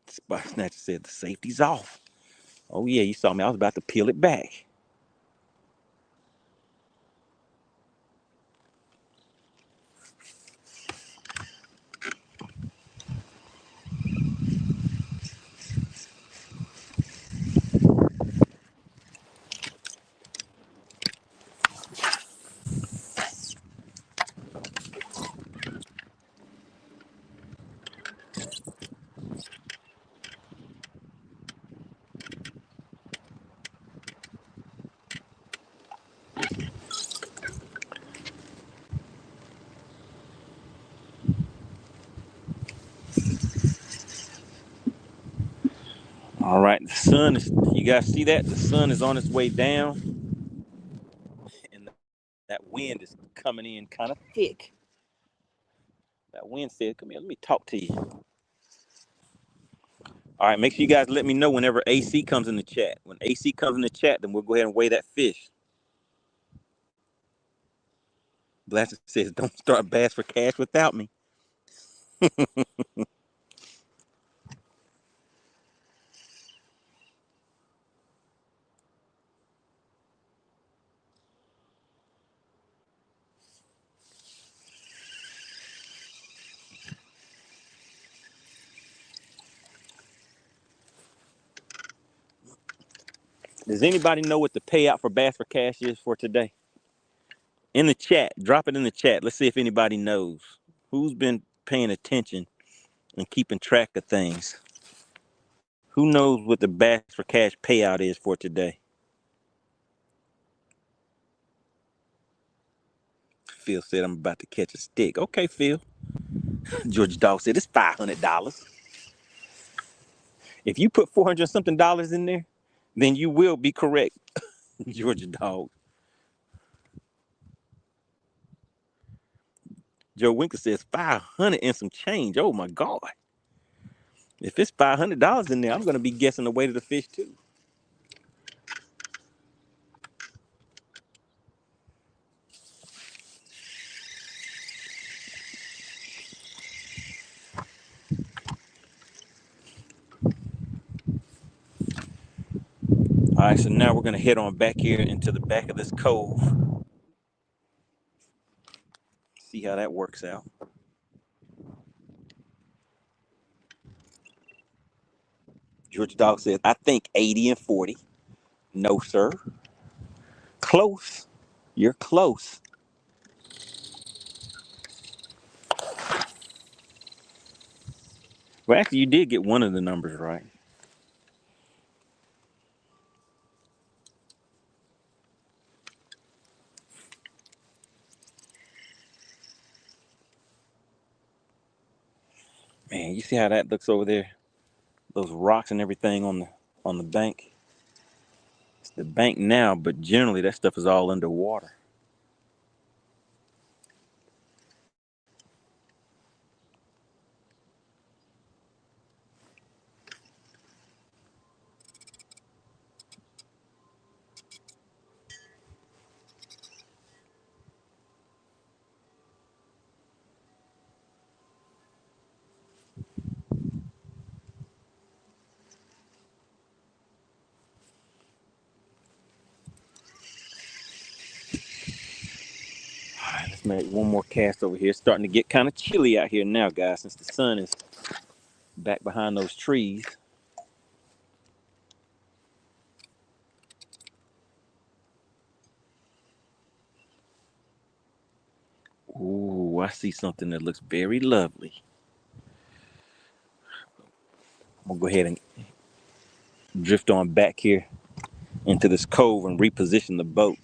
Spot Snatcher said the safety's off. Oh yeah, you saw me. I was about to peel it back. All right, the sun is, you guys see that? The sun is on its way down. And that wind is coming in kind of thick. That wind said, come here, let me talk to you. All right, make sure you guys let me know whenever AC comes in the chat. When AC comes in the chat, then we'll go ahead and weigh that fish. Blaster says, don't start Bass for Cash without me. Does anybody know what the payout for Bass for Cash is for today? In the chat, drop it in the chat. Let's see if anybody knows. Who's been paying attention and keeping track of things? Who knows what the Bass for Cash payout is for today? Phil said I'm about to catch a stick. Okay, Phil. George Dog said it's $500. If you put 400 something dollars in there, then you will be correct, Georgia Dog. Joe Winkler says 500 and some change. Oh my God. If it's $500 in there, I'm gonna be guessing the weight of the fish too. All right, so now we're gonna head on back here into the back of this cove. See how that works out. Georgia Dog says, I think 80 and 40. No, sir. Close. You're close. Well, actually, you did get one of the numbers right. Man, you see how that looks over there? Those rocks and everything on the bank. It's the bank now, but generally that stuff is all underwater. All right, let's make one more cast over here. It's starting to get kind of chilly out here now, guys, since the sun is back behind those trees. Ooh, I see something that looks very lovely. I'm gonna go ahead and drift on back here into this cove and reposition the boat.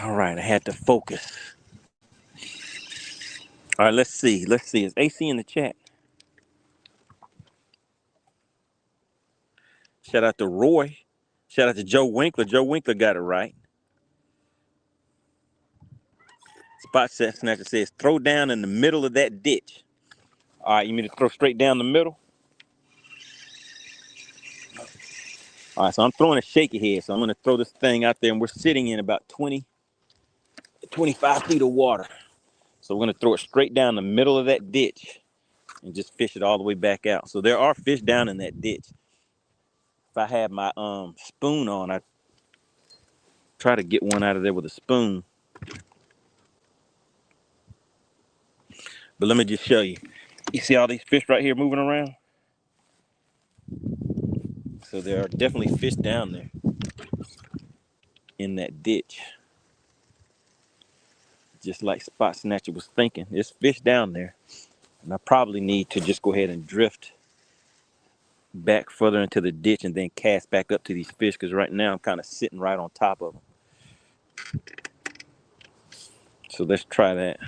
All right, I had to focus. All right, let's see. Let's see. Is AC in the chat? Shout out to Roy. Shout out to Joe Winkler. Joe Winkler got it right. Spot set snatcher says throw down in the middle of that ditch. All right, you mean to throw straight down the middle? All right, so I'm throwing a shaky head. So I'm going to throw this thing out there, and we're sitting in about 20, 25 feet of water. So we're going to throw it straight down the middle of that ditch and just fish it all the way back out. So there are fish down in that ditch. If I had my spoon on, I'd try to get one out of there with a spoon. But let me just show you. You see all these fish right here moving around? So there are definitely fish down there in that ditch. Just like Spot Snatcher was thinking. There's fish down there. And I probably need to just go ahead and drift back further into the ditch and then cast back up to these fish, because right now I'm kind of sitting right on top of them. So let's try that.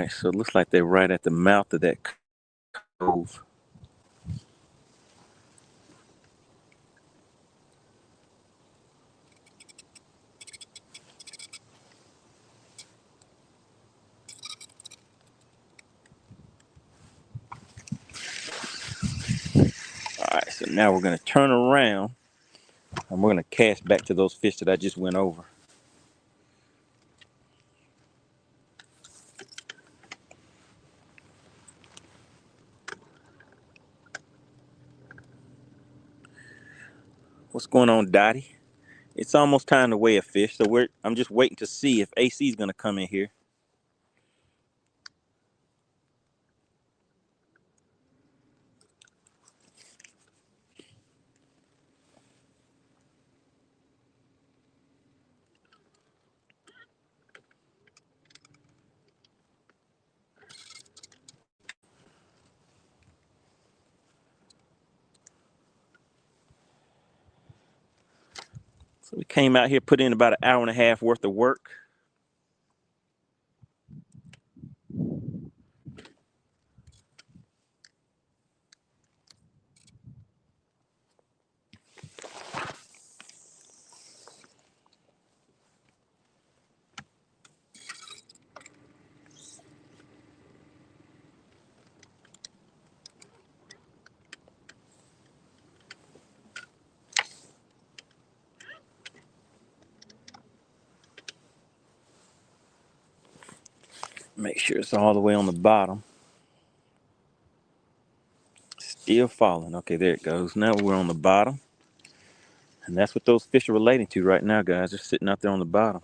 right, so it looks like they're right at the mouth of that cove. All right, so now we're gonna turn around and we're gonna cast back to those fish that I just went over. What's going on, Dottie? It's almost time to weigh a fish, so I'm just waiting to see if AC is gonna come in here. So we came out here, put in about an hour and a half worth of work. Make sure it's all the way on the bottom. Still falling. Okay, there it goes. Now we're on the bottom. And that's what those fish are relating to right now, guys. They're sitting out there on the bottom.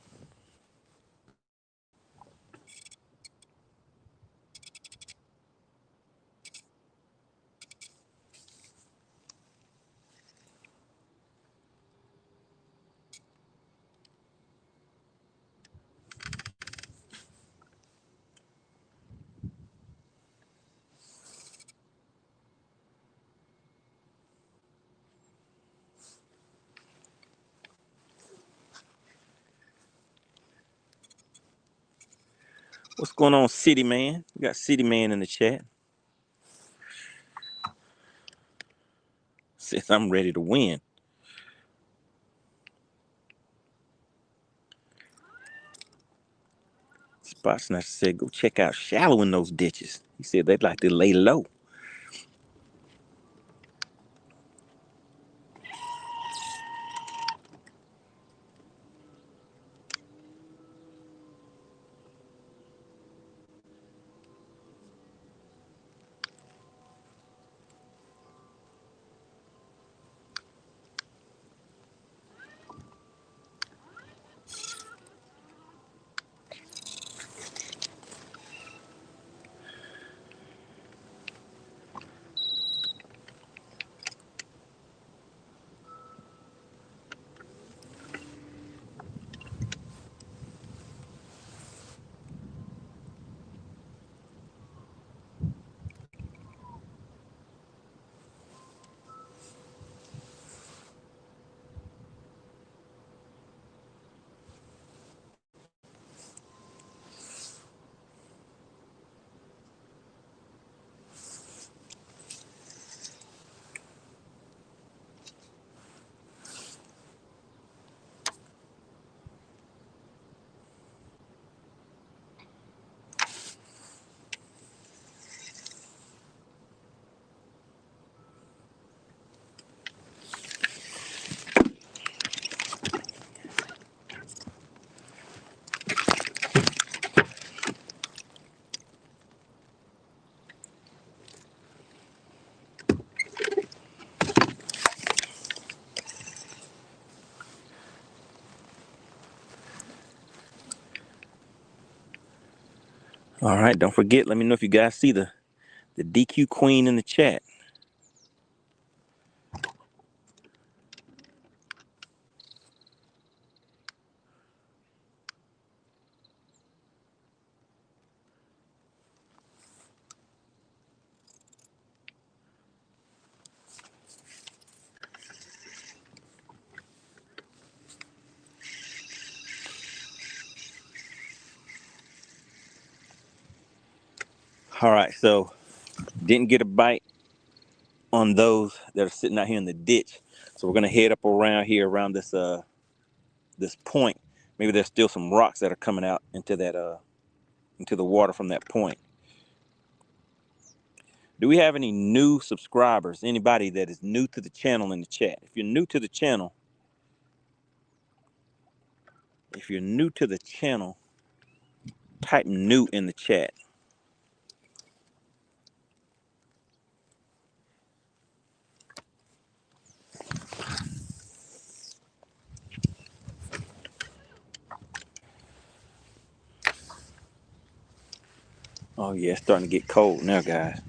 What's going on, City Man? We got City Man in the chat. Says I'm ready to win. Spot Snatcher said, go check out Shallow in those ditches. He said they'd like to lay low. All right, don't forget, let me know if you guys see the DQ Queen in the chat. All right, so didn't get a bite on those that are sitting out here in the ditch. So we're gonna head up around here, around this this point. Maybe there's still some rocks that are coming out into that into the water from that point. Do we have any new subscribers? Anybody that is new to the channel in the chat? If you're new to the channel, type new in the chat. Oh yeah, it's starting to get cold now, guys.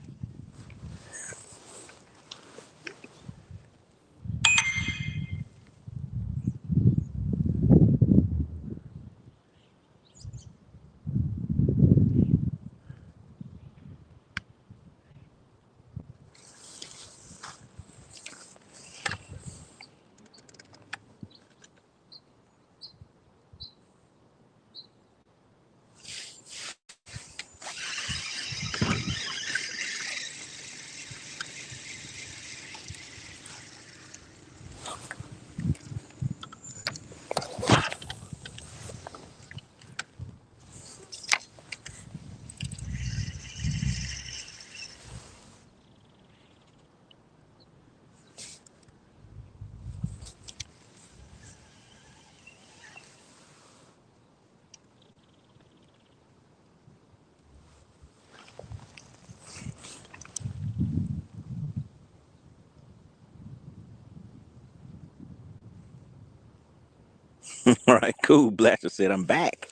All right, cool. Blaster said I'm back.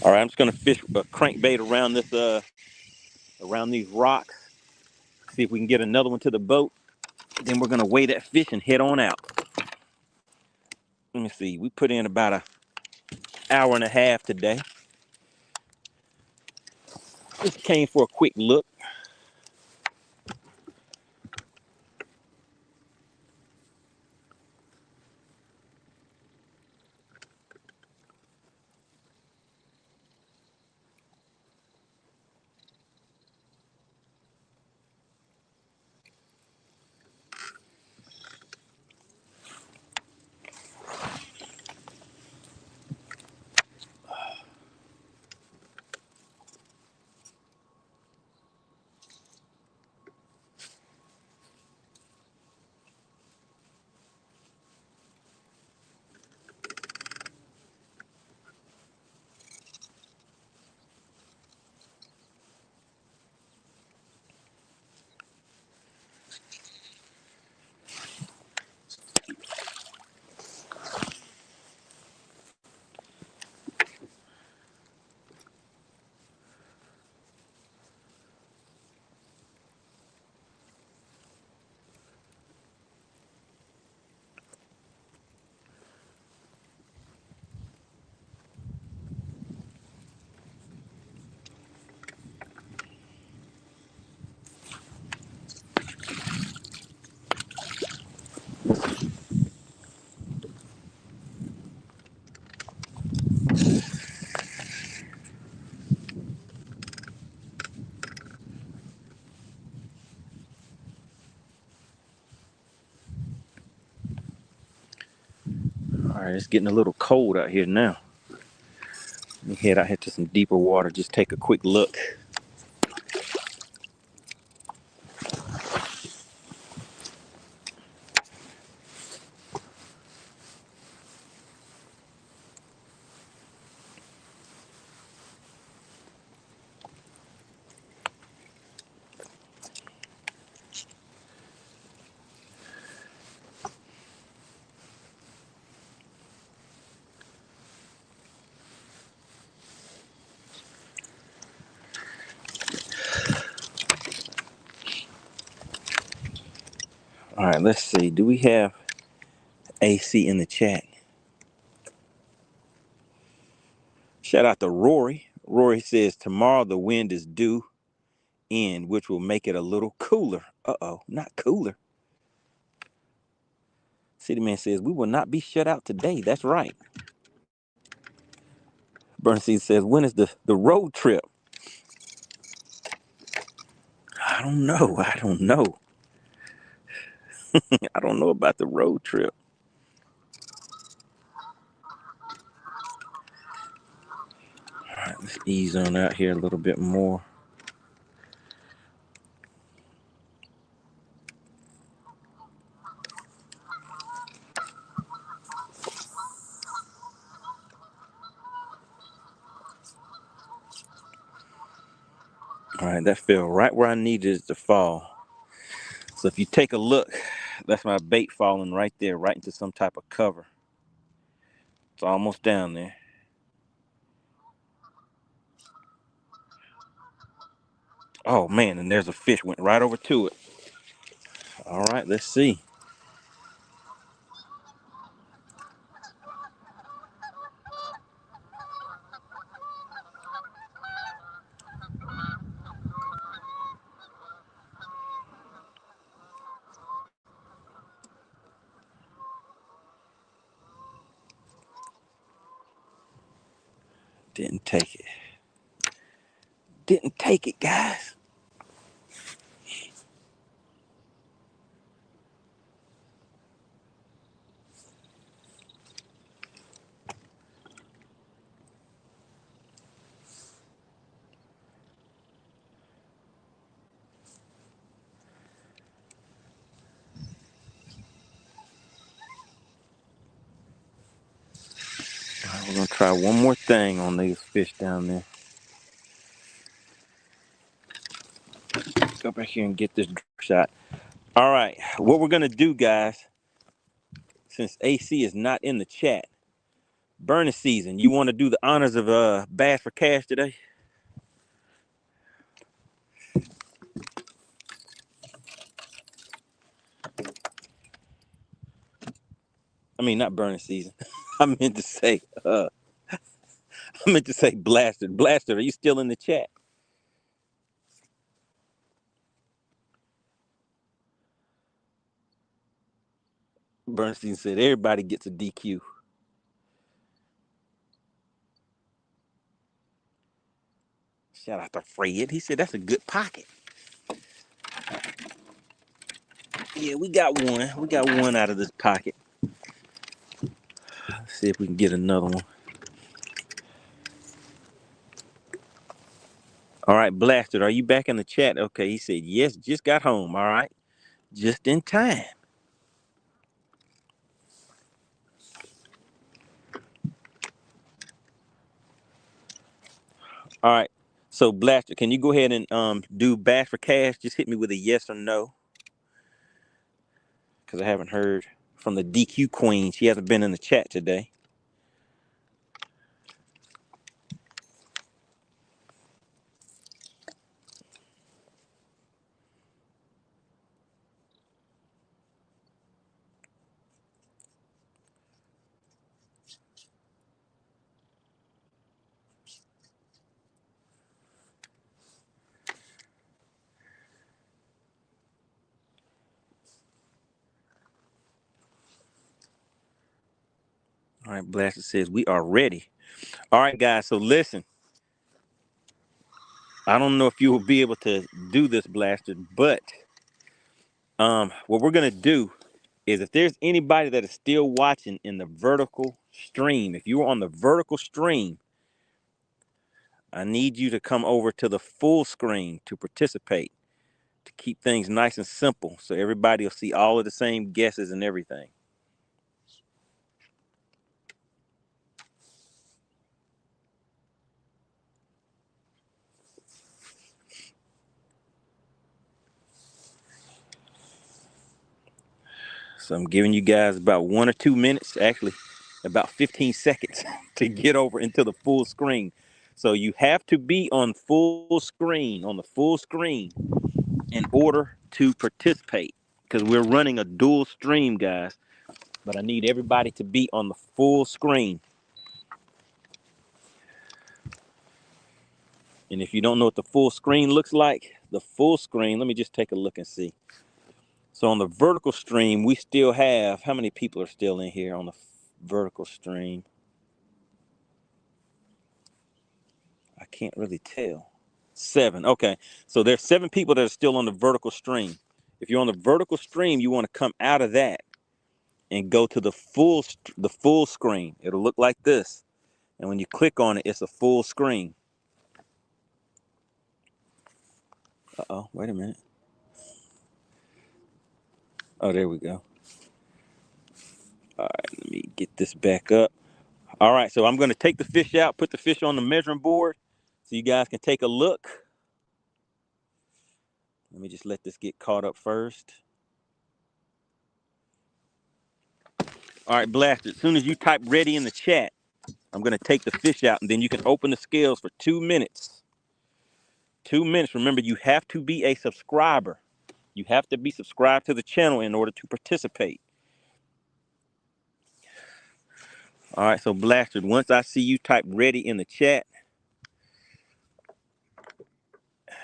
All right, I'm just gonna fish a crankbait around this around these rocks. See if we can get another one to the boat. Then we're gonna weigh that fish and head on out. Let me see. We put in about an hour and a half today. Just came for a quick look. All right, it's getting a little cold out here now. Let me head out here to some deeper water. Just take a quick look. All right, let's see. Do we have AC in the chat? Shout out to Rory. Rory says tomorrow the wind is due in, which will make it a little cooler. Uh-oh, not cooler. City Man says, we will not be shut out today. That's right. Bernstein says, when is the road trip? I don't know. I don't know. I don't know about the road trip. All right, let's ease on out here a little bit more. All right, that fell right where I needed it to fall. So if you take a look, that's my bait falling right there, right into some type of cover. It's almost down there. Oh man, and there's a fish, went right over to it. All right, let's see. Didn't take it. Didn't take it, guys. All right, we're gonna try one more thing on these fish down there. Go back here and get this shot. All right, what we're gonna do, guys, since AC is not in the chat, burning season, you want to do the honors of Bass for Cash today? I mean, not burning season. I meant to say, Blaster. Blaster, are you still in the chat? Bernstein said everybody gets a DQ. Shout out to Fred. He said that's a good pocket. Yeah, we got one. We got one out of this pocket. Let's see if we can get another one. All right, Blasted, are you back in the chat? Okay, he said yes, just got home. All right, just in time. All right, so Blaster, can you go ahead and do Bass for Cash? Just hit me with a yes or no, because I haven't heard from the DQ Queen. She hasn't been in the chat today. All right, Blaster says we are ready. All right, guys, so listen. I don't know if you will be able to do this, Blaster, but what we're gonna do is if there's anybody that is still watching in the vertical stream, if you're on the vertical stream, I need you to come over to the full screen to participate, to keep things nice and simple so everybody will see all of the same guesses and everything. So I'm giving you guys about 1 or 2 minutes, actually about 15 seconds to get over into the full screen. So you have to be on full screen, on the full screen, in order to participate, because we're running a dual stream, guys. But I need everybody to be on the full screen. And if you don't know what the full screen looks like, the full screen, let me just take a look and see. So on the vertical stream, we still have, how many people are still in here on the vertical stream? I can't really tell. 7. Okay. So there's 7 people that are still on the vertical stream. If you're on the vertical stream, you want to come out of that and go to the full screen. It'll look like this. And when you click on it, it's a full screen. Uh-oh, wait a minute. Oh, there we go. All right, let me get this back up. All right, so I'm going to take the fish out, put the fish on the measuring board so you guys can take a look. Let me just let this get caught up first. All right, Blaster, as soon as you type ready in the chat, I'm going to take the fish out, and then you can open the scales for 2 minutes. 2 minutes. Remember, you have to be a subscriber. You have to be subscribed to the channel in order to participate. All right, so Blaster, once I see you type ready in the chat,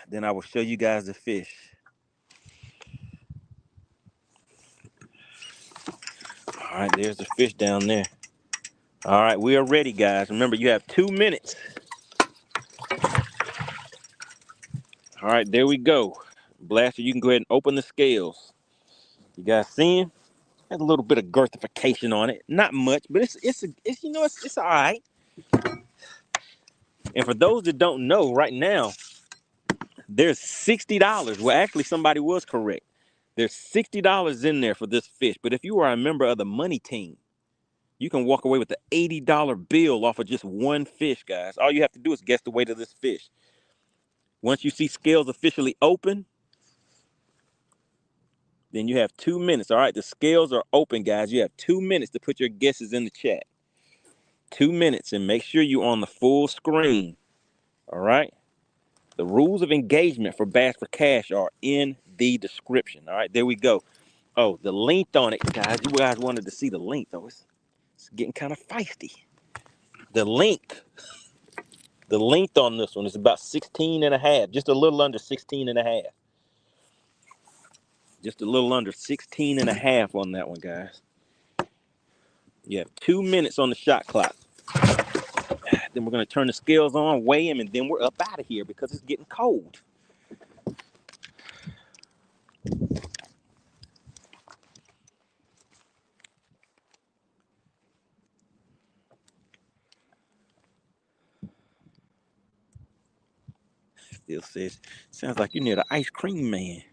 then I will show you guys the fish. All right, there's the fish down there. All right, we are ready, guys. Remember, you have 2 minutes. All right, there we go. Blaster, you can go ahead and open the scales. You guys seeing? Has a little bit of girthification on it. Not much, but it's you know, it's all right. And for those that don't know, right now, there's $60. Well, actually, somebody was correct. There's $60 in there for this fish. But if you are a member of the money team, you can walk away with an $80 bill off of just one fish, guys. All you have to do is guess the weight of this fish. Once you see scales officially open, then you have 2 minutes. All right, the scales are open, guys. You have 2 minutes to put your guesses in the chat. 2 minutes, and make sure you're on the full screen. All right. The rules of engagement for Bass for Cash are in the description. All right, there we go. Oh, the length on it, guys. You guys wanted to see the length. Oh, it's getting kind of feisty. The length on this one is about 16 and a half, just a little under 16 and a half. Just a little under 16 and a half on that one, guys. You have 2 minutes on the shot clock. Then we're going to turn the scales on, weigh them, and then we're up out of here because it's getting cold. Still says, sounds like you're near the ice cream man.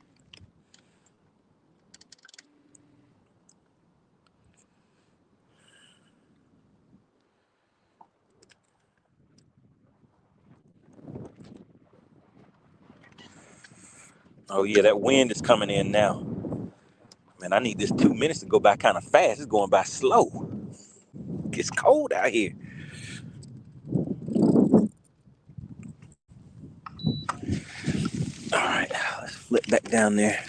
Oh, yeah, that wind is coming in now. Man, I need this 2 minutes to go by kind of fast. It's going by slow. It's cold out here. All right, let's flip back down there.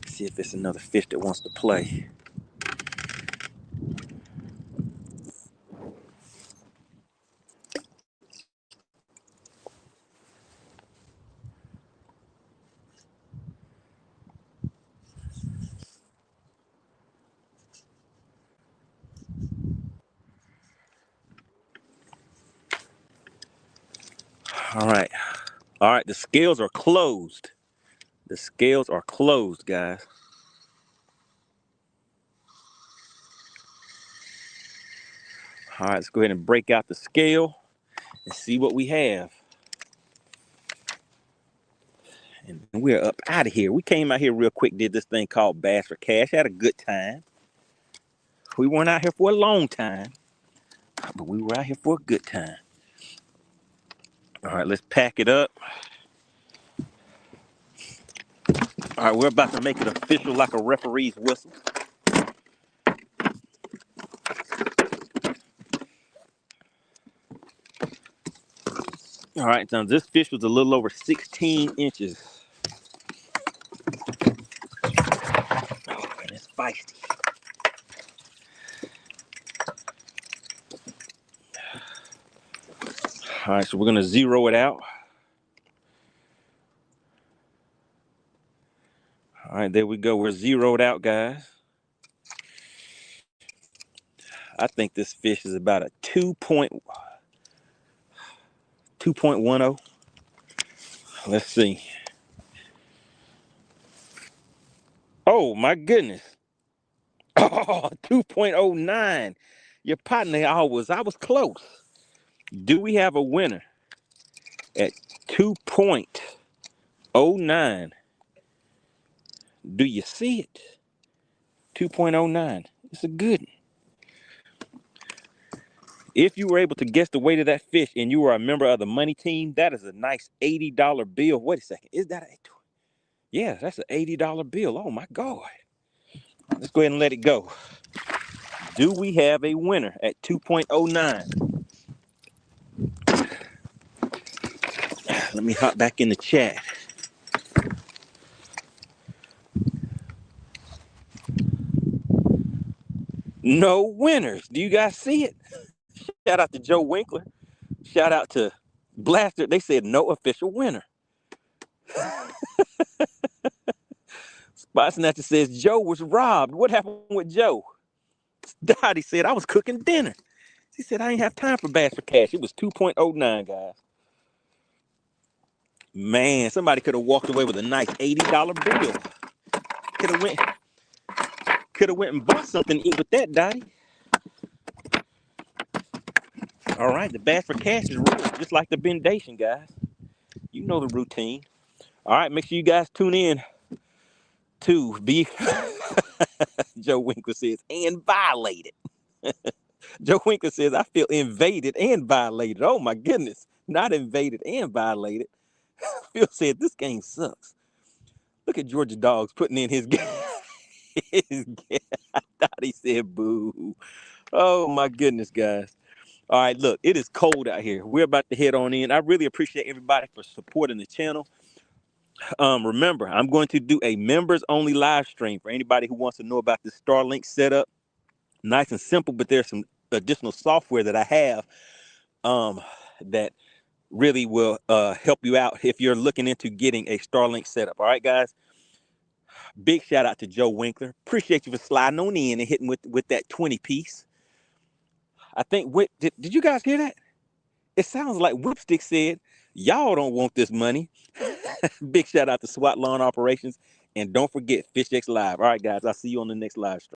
See if it's another fish that wants to play. All right. All right, the scales are closed. The scales are closed, guys. All right, let's go ahead and break out the scale and see what we have. And we're up out of here. We came out here real quick, did this thing called Bass for Cash. Had a good time. We weren't out here for a long time, but we were out here for a good time. All right, let's pack it up. All right, we're about to make it official like a referee's whistle. All right, so this fish was a little over 16 inches. Oh, man, it's feisty. All right, so we're gonna zero it out. All right, there we go. We're zeroed out, guys. I think this fish is about a 2.10. Let's see. Oh, my goodness. Oh, 2.09. Your partner, I was close. Do we have a winner at 2.09? Do you see it? 2.09. It's a good one. If you were able to guess the weight of that fish and you were a member of the money team, that is a nice $80 bill. Wait a second. Is that a... Yeah, that's an $80 bill. Oh, my God. Let's go ahead and let it go. Do we have a winner at 2.09? Let me hop back in the chat. No winners. Do you guys see it? Shout out to Joe Winkler. Shout out to Blaster. They said no official winner. Spot Snatcher says Joe was robbed. What happened with Joe? Dottie said I was cooking dinner. She said I ain't have time for Bass for Cash. It was 2.09, guys. Man, somebody could have walked away with a nice $80 bill. Could have went and bought something to eat with that, Dottie. All right, the Bass for Cash is real, just like the Bendation, guys. You know the routine. All right, make sure you guys tune in to be. Joe Winkler says, and violated. Joe Winkler says, I feel invaded and violated. Oh my goodness, not invaded and violated. Phil said, this game sucks. Look at Georgia Dogs putting in his game. I thought he said boo. Oh my goodness, guys. All right, look, it is cold out here. We're about to head on in. I really appreciate everybody for supporting the channel. Remember, I'm going to do a members only live stream for anybody who wants to know about this Starlink setup. Nice and simple, but there's some additional software that I have that really will help you out if you're looking into getting a Starlink setup. All right, guys. Big shout out to Joe Winkler. Appreciate you for sliding on in and hitting with that 20 piece. I think did you guys hear that? It sounds like Whipstick said, y'all don't want this money. Big shout out to SWAT Lawn Operations. And don't forget FishXLive. All right, guys, I'll see you on the next live stream.